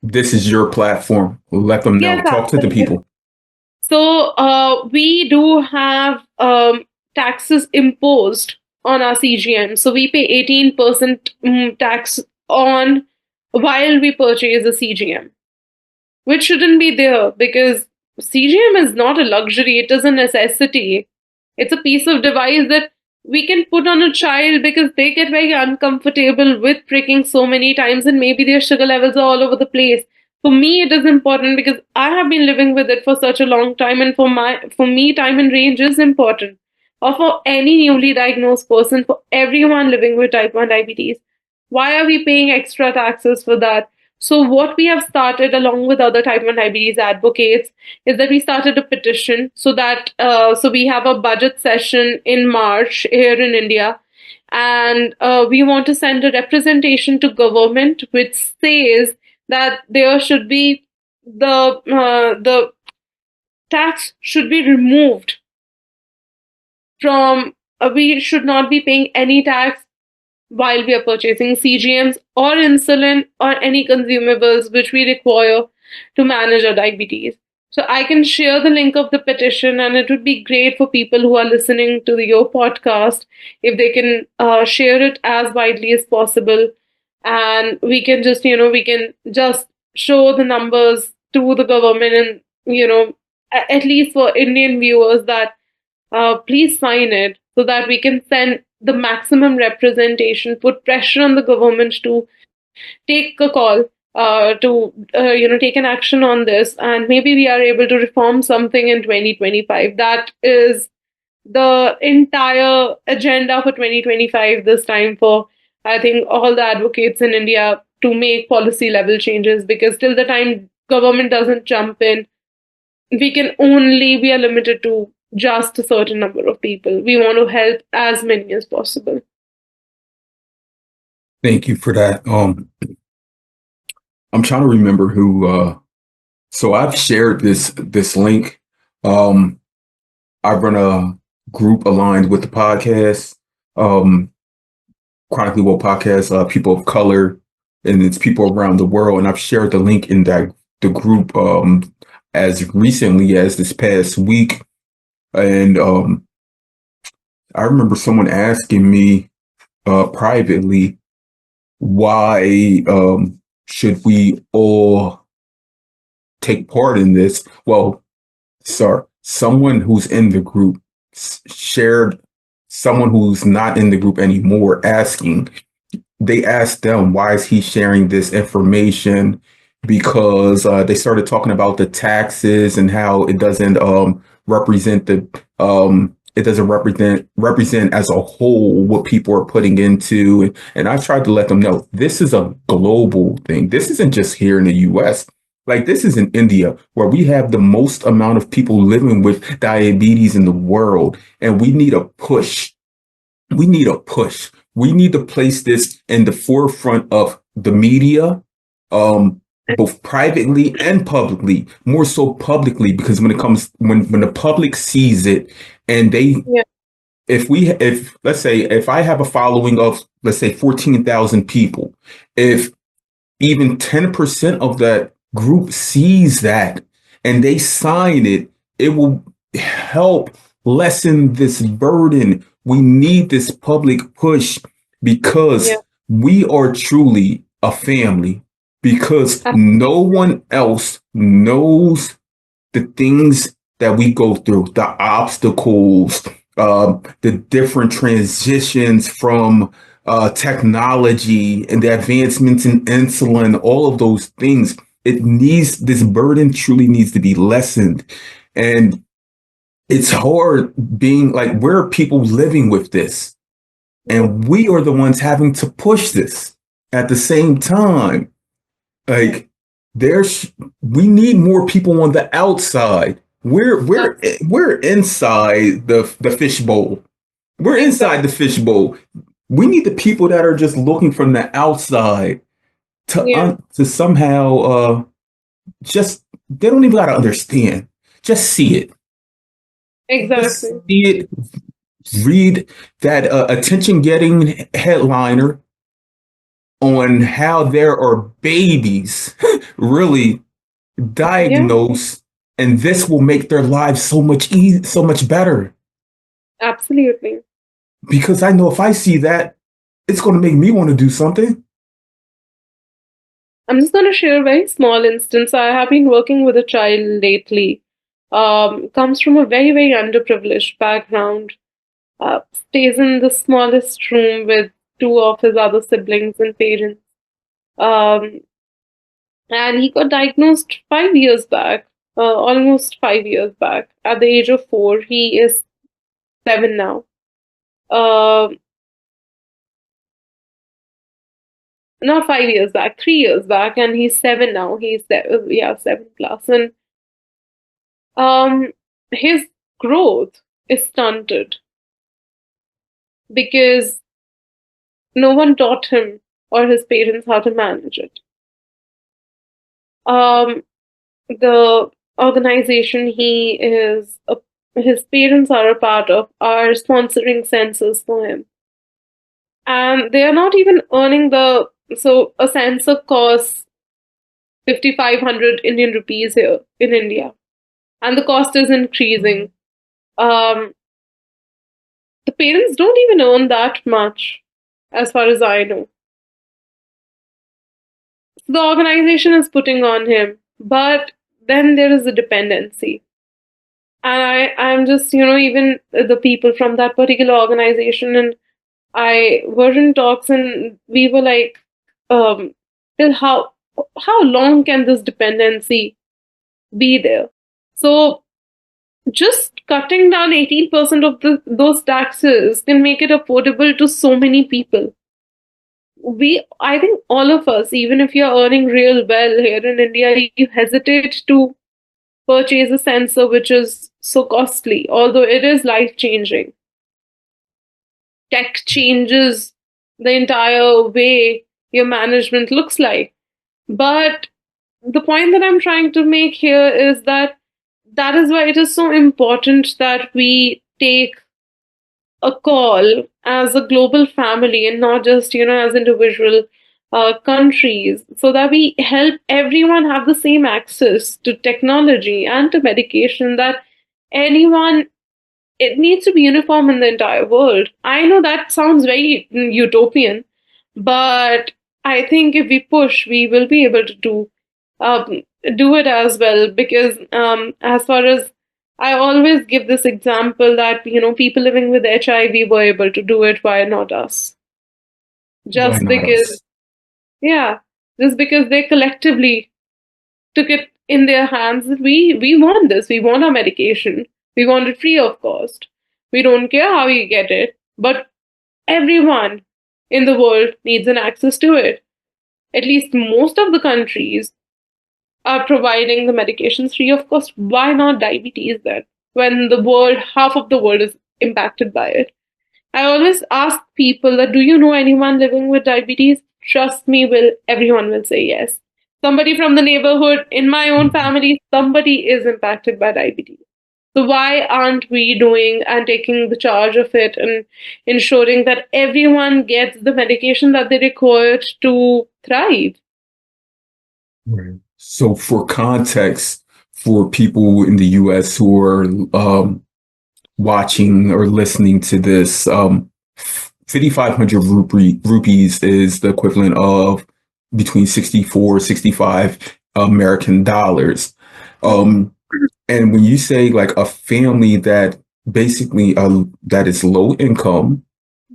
this is your platform. Let them know. Yes, Talk to the absolutely. people. So we do have taxes imposed on our CGM. So we pay 18% tax on while we purchase a CGM, which shouldn't be there because CGM is not a luxury, it is a necessity. It's a piece of device that we can put on a child because they get very uncomfortable with pricking so many times and maybe their sugar levels are all over the place. For me, it is important because I have been living with it for such a long time, and for me, time and range is important. Or for any newly diagnosed person, for everyone living with type 1 diabetes. Why are we paying extra taxes for that? So what we have started along with other type 1 diabetes advocates is that we started a petition so that so we have a budget session in March here in India, and we want to send a representation to government which says that there should be the tax should be removed from we should not be paying any tax while we are purchasing CGMs or insulin or any consumables which we require to manage our diabetes. So I can share the link of the petition, and it would be great for people who are listening to your podcast if they can share it as widely as possible, and we can just show the numbers to the government, and at least for Indian viewers, that please sign it so that we can send the maximum representation, put pressure on the government to take a call, to take an action on this, and maybe we are able to reform something in 2025. That is the entire agenda for 2025 this time, for I think all the advocates in India, to make policy level changes, because till the time government doesn't jump in, we are limited to just a certain number of people. We want to help as many as possible. Thank you for that. I'm trying to remember who. So I've shared this link. I run a group aligned with the podcast, Chronically Woke Podcast, people of color, and it's people around the world. And I've shared the link in the group as recently as this past week. And I remember someone asking me privately, why should we all take part in this? Well, sir, someone who's in the group shared someone who's not in the group anymore asking. They asked them, why is he sharing this information? Because they started talking about the taxes and how it doesn't represent it doesn't represent as a whole what people are putting into. And I tried to let them know this is a global thing. This isn't just here in the US. Like, this is in India, where we have the most amount of people living with diabetes in the world. And we need a push. We need a push. We need to place this in the forefront of the media, both privately and publicly, more so publicly, because when the public sees it, and if let's say, if I have a following of, let's say, 14,000 people, if even 10% of that group sees that and they sign it, it will help lessen this burden. We need this public push, because we are truly a family, because no one else knows the things that we go through, the obstacles, the different transitions from technology and the advancements in insulin, all of those things. This burden truly needs to be lessened. And it's hard being like, we're people living with this, and we are the ones having to push this at the same time. Like, we need more people on the outside. We're inside the fishbowl. We're inside the fishbowl. We need the people that are just looking from the outside to somehow just, they don't even gotta understand. Just see it. Exactly. Just see it. Read that attention-getting headliner on how there are babies really diagnosed, and this will make their lives so much better. Absolutely. Because I know if I see that, it's going to make me want to do something. I'm just going to share a very small instance. I have been working with a child lately. Comes from a very, very underprivileged background. Stays in the smallest room with two of his other siblings and parents. And he got diagnosed 5 years back, almost 5 years back. At the age of 4, he is 7 now. Not 5 years back, 3 years back, and he's 7 now. He's 7 plus, and his growth is stunted because no one taught him or his parents how to manage it. The organization his parents are a part of are sponsoring sensors for him, and they are not even earning so a sensor costs 5,500 Indian rupees here in India. and the cost is increasing. Um, the parents don't even earn that much, as far as I know. The organization is putting on him, but then there is a dependency. And I'm just, even the people from that particular organization, and I were in talks, and we were like, till how long can this dependency be there? So just cutting down 18% of those taxes can make it affordable to so many people. I think all of us, even if you're earning real well here in India, you hesitate to purchase a sensor which is so costly, although it is life changing. Tech changes the entire way your management looks like. But the point that I'm trying to make here is that is why it is so important that we take a call as a global family and not just, as individual countries, so that we help everyone have the same access to technology and to medication, that anyone, it needs to be uniform in the entire world. I know that sounds very utopian, but I think if we push, we will be able to um, do it as well. Because as far as I always give this example that people living with HIV were able to do it, why not us? Why Just not because, us? yeah, just because they collectively took it in their hands. We want this. We want our medication. We want it free of cost. We don't care how we get it, but everyone in the world needs an access to it. At least most of the countries are providing the medications free of cost. Why not diabetes then? When the world, half of the world is impacted by it. I always ask people that, do you know anyone living with diabetes? Trust me, everyone will say yes. Somebody from the neighborhood, in my own family, somebody is impacted by diabetes. So why aren't we doing and taking the charge of it and ensuring that everyone gets the medication that they require to thrive? Right. So, for context, for people in the US who are watching or listening to this, 5,500 rupees is the equivalent of between 64, 65 American dollars. Um, and when you say like a family that basically that is low income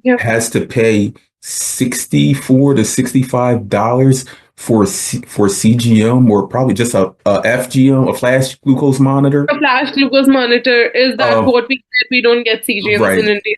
Yeah. has to pay 64 to $65 for CGM, or probably just a FGM, a flash glucose monitor. A flash glucose monitor, is that Uh, what we get? We don't get CGMs in right. India.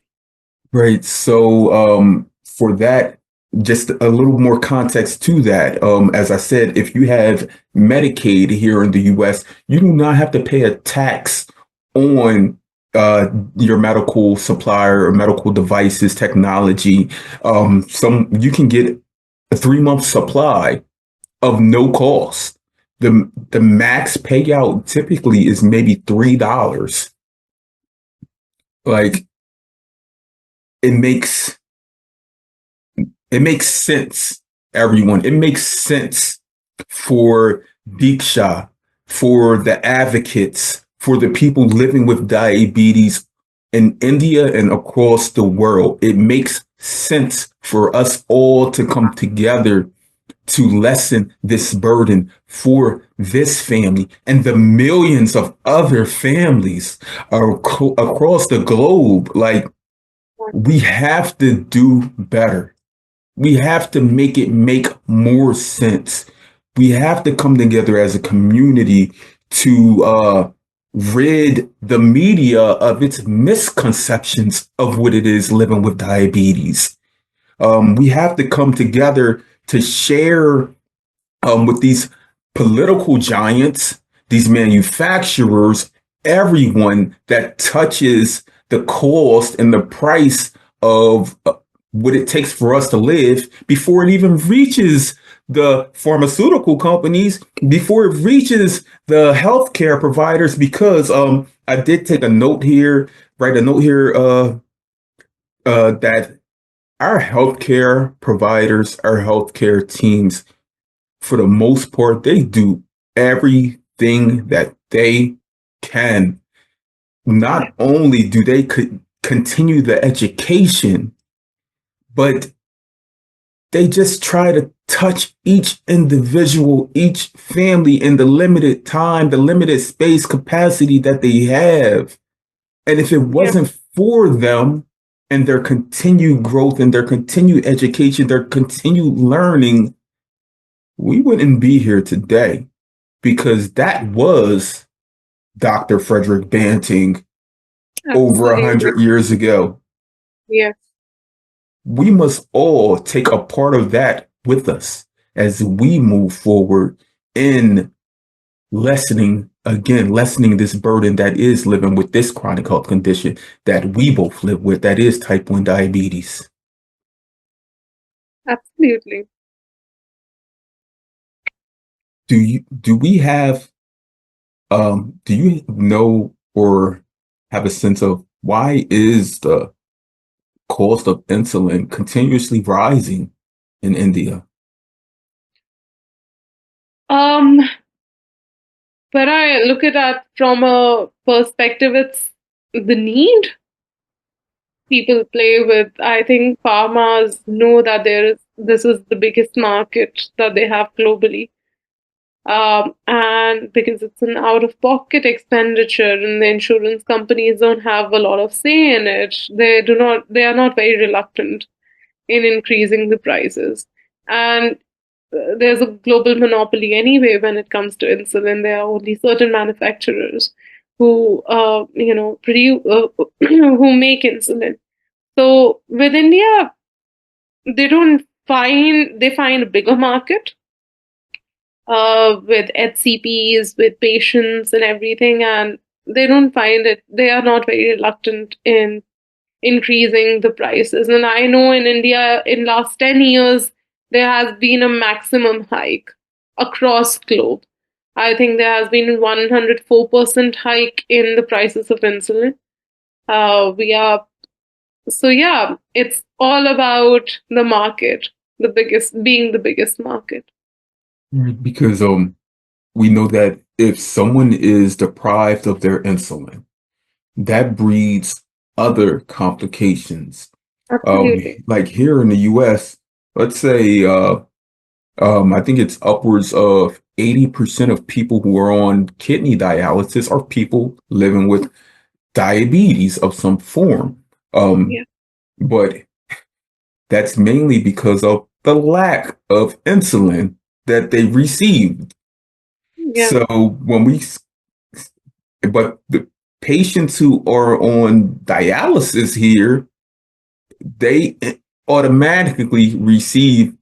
Right. So, for that, just a little more context to that. As I said, if you have Medicaid here in the US, you do not have to pay a tax on your medical supplier or medical devices, technology. You can get a 3 month supply of no cost. The max payout typically is maybe $3. Like, it makes It makes sense, everyone. It makes sense for Deeksha, for the advocates, for the people living with diabetes in India and across the world. It makes sense for us all to come together to lessen this burden for this family and the millions of other families across the globe. Like, we have to do better. We have to make it make more sense. We have to come together as a community to rid the media of its misconceptions of what it is living with diabetes. We have to come together to share with these political giants, these manufacturers, everyone that touches the cost and the price of what it takes for us to live before it even reaches the pharmaceutical companies, before it reaches the healthcare providers. Because I did take a note here, write a note here, that our healthcare providers, our healthcare teams, for the most part, they do everything that they can, not only do they continue the education, but they just try to touch each individual, each family in the limited time, the limited space capacity that they have. And if it Yeah, wasn't for them and their continued growth and their continued education, their continued learning, we wouldn't be here today, because that was Dr. Frederick Banting over a absolutely. hundred years ago. Yes, We must all take a part of that with us as we move forward in lessening this burden that is living with this chronic health condition that we both live with, that is type 1 diabetes. absolutely. Do you know or have a sense of why is the cost of insulin continuously rising in India? Um, but I look at that from a perspective, it's the need people play with. I think farmers know that this is the biggest market that they have globally. And because it's an out-of-pocket expenditure, and the insurance companies don't have a lot of say in it, they are not very reluctant in increasing the prices. And there's a global monopoly anyway when it comes to insulin. There are only certain manufacturers who, produce, who make insulin. So with India, they find a bigger market with HCPs, with patients and everything, and they are not very reluctant in increasing the prices. And I know in India, in last 10 years, there has been a maximum hike across globe. I think there has been 104% hike in the prices of insulin. We are So yeah, it's all about the market, being the biggest market. Right. Because we know that if someone is deprived of their insulin, that breeds other complications. Absolutely. Like here in the US, let's say I think it's upwards of 80% of people who are on kidney dialysis are people living with diabetes of some form. Um, Yeah. but that's mainly because of the lack of insulin that they received. Yeah. So but the patients who are on dialysis here, they automatically receive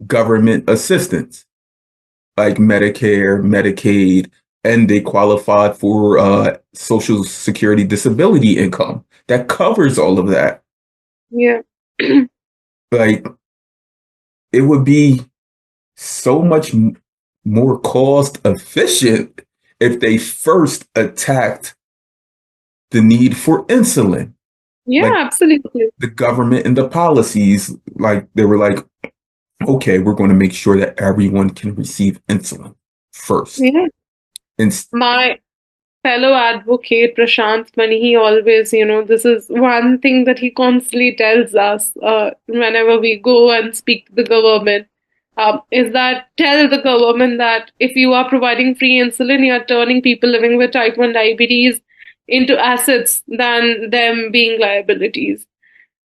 government assistance like Medicare, Medicaid, and they qualify for Social Security disability income that covers all of that. Yeah. Like, it would be so much more cost efficient if they first attacked the need for insulin. Yeah, Like absolutely. the government and the policies, like they were like, okay, we're going to make sure that everyone can receive insulin first. Yeah. And My fellow advocate Prashant Mani, he always, this is one thing that he constantly tells us whenever we go and speak to the government, is that tell the government that if you are providing free insulin, you are turning people living with type 1 diabetes into assets than them being liabilities.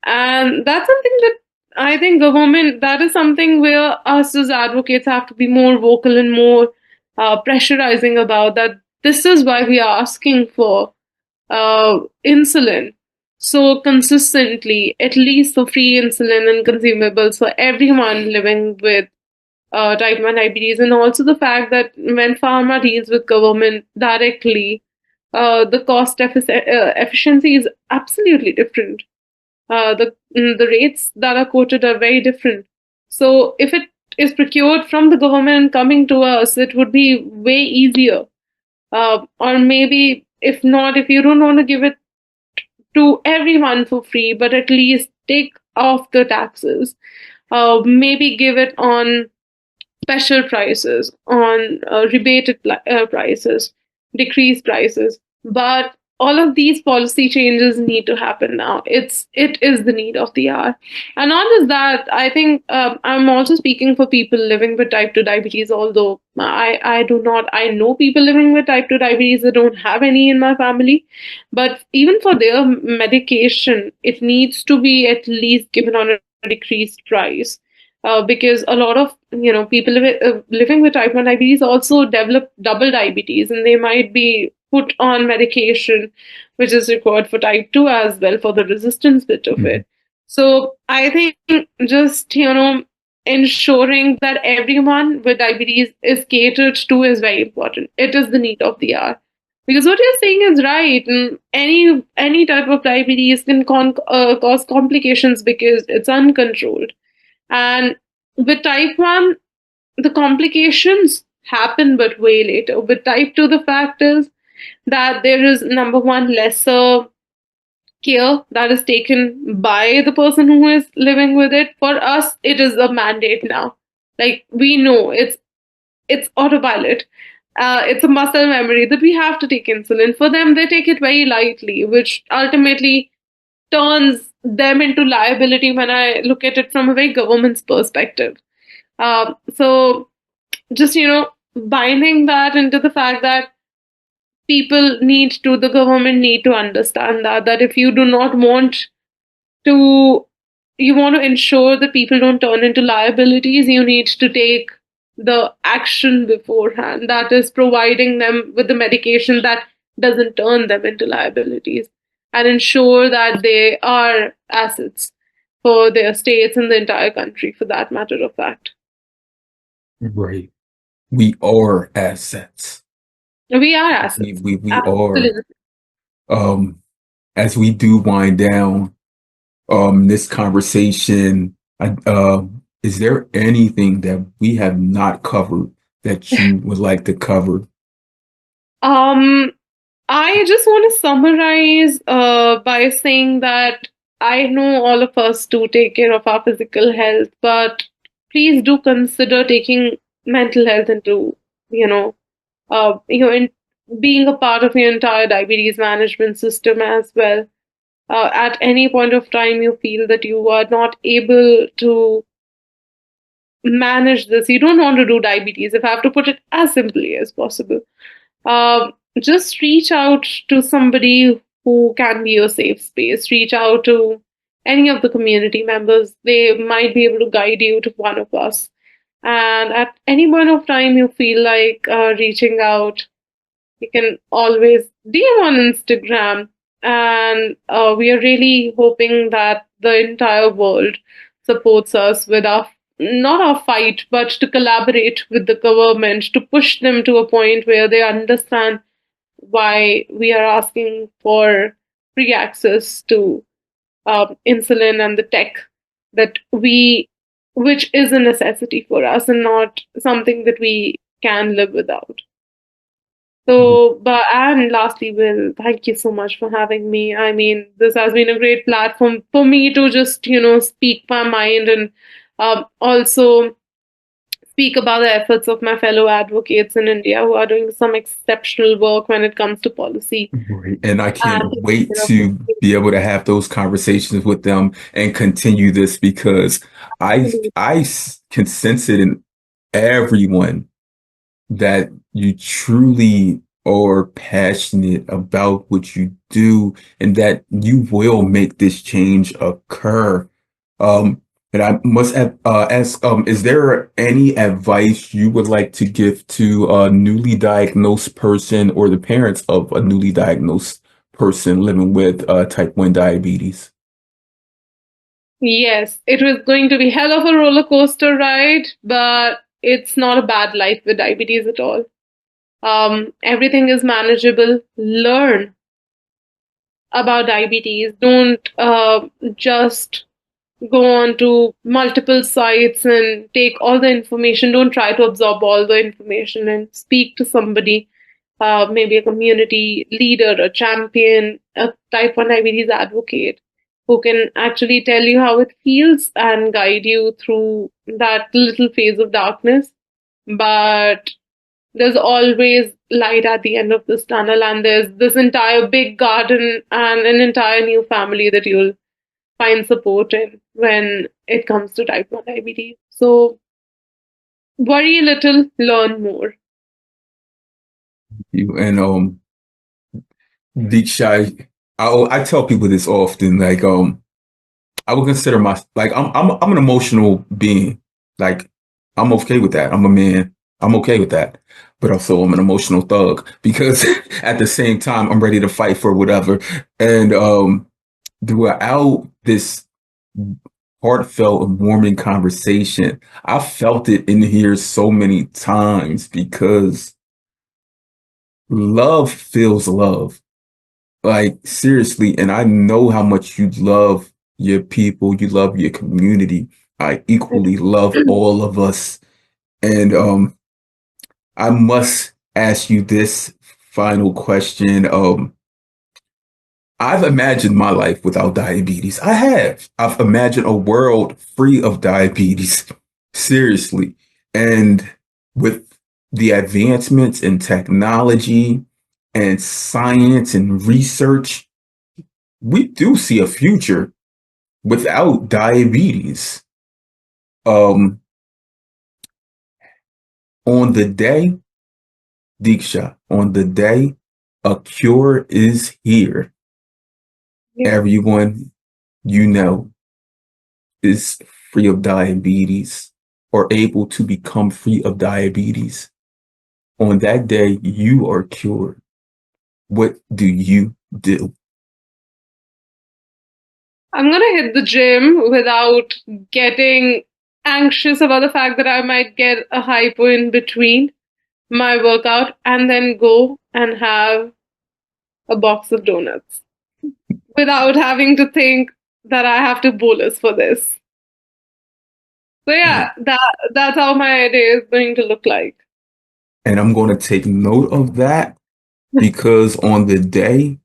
And that's something that I think that is something where us as advocates have to be more vocal and more pressurizing about that. This is why we are asking for insulin so consistently, at least for free insulin and consumables for everyone living with type 1 diabetes. And also the fact that when pharma deals with government directly, the efficiency is absolutely different. The rates that are quoted are very different. So if it is procured from the government and coming to us, it would be way easier. Or maybe if not, if you don't want to give it to everyone for free, but at least take off the taxes. Maybe give it on special prices, on prices. decrease prices. But all of these policy changes need to happen now. It is the need of the hour. And not just that, I think I'm also speaking for people living with type 2 diabetes, although I do not, I know people living with type 2 diabetes that don't have any in my family. But even for their medication, it needs to be at least given on a decreased price. Because a lot of people living with type 1 diabetes also develop double diabetes, and they might be put on medication which is required for type 2 as well for the resistance bit of Mhm. it. So I think just ensuring that everyone with diabetes is catered to is very important. It is the need of the hour. Because what you're saying is right. Any type of diabetes can cause complications because it's uncontrolled. And with type 1, the complications happen but way later. With type 2, the fact is that there is, number one, lesser care that is taken by the person who is living with it. For us, it is a mandate now. Like, we know it's autopilot. It's a muscle memory that we have to take insulin. For them, they take it very lightly, which ultimately turns them into liability when I look at it from a very government's perspective. So just binding that into the fact that the government need to understand that if you do not want to you want to ensure that people don't turn into liabilities, you need to take the action beforehand, that is providing them with the medication that doesn't turn them into liabilities, and ensure that they are assets for their states and the entire country, for that matter of fact. Right. We are assets. We are We assets. we we are. Absolutely. Um, as we do wind down this conversation, is there anything that we have not covered that you would like to cover? Um, I just want to summarize by saying that I know all of us do take care of our physical health, but please do consider taking mental health into, you know, in being a part of your entire diabetes management system as well. At any point of time, you feel that you are not able to manage this, you don't want to do diabetes, if I have to put it as simply as possible, just reach out to somebody who can be your safe space. Reach out to any of the community members. They might be able to guide you to one of us. And at any point of time you feel like reaching out, you can always DM on Instagram. And we are really hoping that the entire world supports us with our not our fight, but to collaborate with the government to push them to a point where they understand why we are asking for free access to insulin and the tech that which is a necessity for us and not something that we can live without. So, but and lastly, Will, thank you so much for having me. I mean, this has been a great platform for me to just, speak my mind and also speak about the efforts of my fellow advocates in India who are doing some exceptional work when it comes to policy. Right. And I And can't wait to be able to have those conversations with them and continue this because can sense it in everyone that you truly are passionate about what you do and that you will make this change occur. Um, and I must ask, is there any advice you would like to give to a newly diagnosed person or the parents of a newly diagnosed person living with type 1 diabetes? yes, it was going to be hell of a roller coaster ride, but it's not a bad life with diabetes at all. Everything is manageable. Learn about diabetes. Don't just go on to multiple sites and take all the information. Don't try to absorb all the information, and speak to somebody, maybe a community leader, a champion, a type 1 diabetes advocate who can actually tell you how it feels and guide you through that little phase of darkness. But there's always light at the end of this tunnel, and there's this entire big garden and an entire new family that you'll find support in when it comes to type 1 diabetes. So worry little, learn more. And Deeksha, I tell people this often. Like I would consider I'm an emotional being. Like I'm okay with that. I'm a man. I'm okay with that. But also I'm an emotional thug because at the same time I'm ready to fight for whatever. And throughout this heartfelt and warming conversation, I felt it in here so many times because love feels love. Like seriously, and I know how much you love your people, you love your community. I equally love all of us. And I must ask you this final question. I've imagined my life without diabetes. I have. I've imagined a world free of diabetes. Seriously. And with the advancements in technology and science and research, we do see a future without diabetes. Um, on the day, Deeksha, on the day a cure is here, Yeah. everyone you know is free of diabetes or able to become free of diabetes. On that day, you are cured. What do you do? I'm gonna hit the gym without getting anxious about the fact that I might get a hypo in between my workout, and then go and have a box of donuts without having to think that I have to bolus for this. So And, yeah, that's how my day is going to look like. and I'm going to take note of that because on the day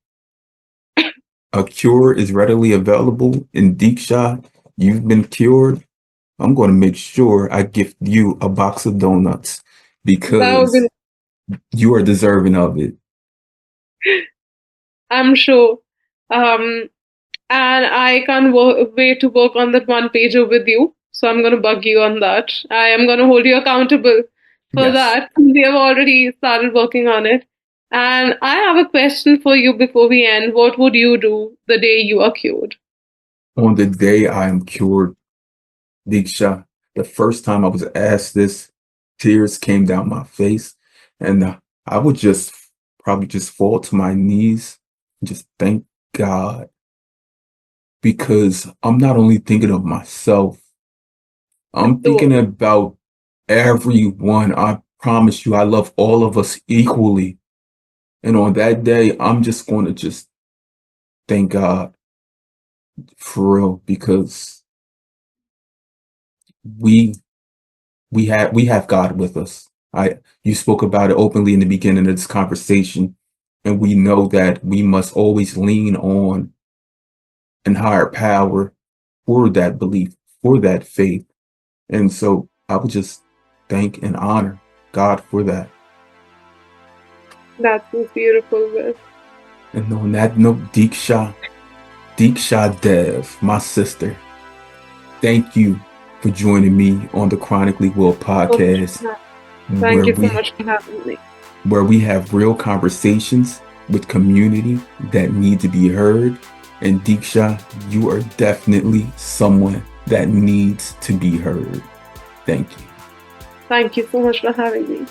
a cure is readily available in Deeksha, you've been cured, I'm going to make sure I gift you a box of donuts That would because be, you are deserving of it. I'm sure. Um, and I can't wait to work on that one pager with you. So I'm going to bug you on that. I am going to hold you accountable for Yes. that. We have already started working on it. And I have a question for you before we end. What would you do the day you are cured? On the day I am cured, Deeksha, the first time I was asked this, tears came down my face, and I would just probably just fall to my knees and just thank God because I'm not only thinking of myself, I'm thinking So about everyone. I promise you, I love all of us equally. And on that day, I'm just going to just thank God for real because we we have God with us. You spoke about it openly in the beginning of this conversation, and we know that we must always lean on an higher power for that belief, for that faith. And so I would just thank and honor God for that. that's just beautiful, Will. And on that note, Deeksha Dev, my sister, thank you for joining me on the Chronically Well So much podcast, for Thank where you so we much for having me. where we have real conversations with community that need to be heard. And Deeksha, you are definitely someone that needs to be heard. Thank you. Thank you so much for having me.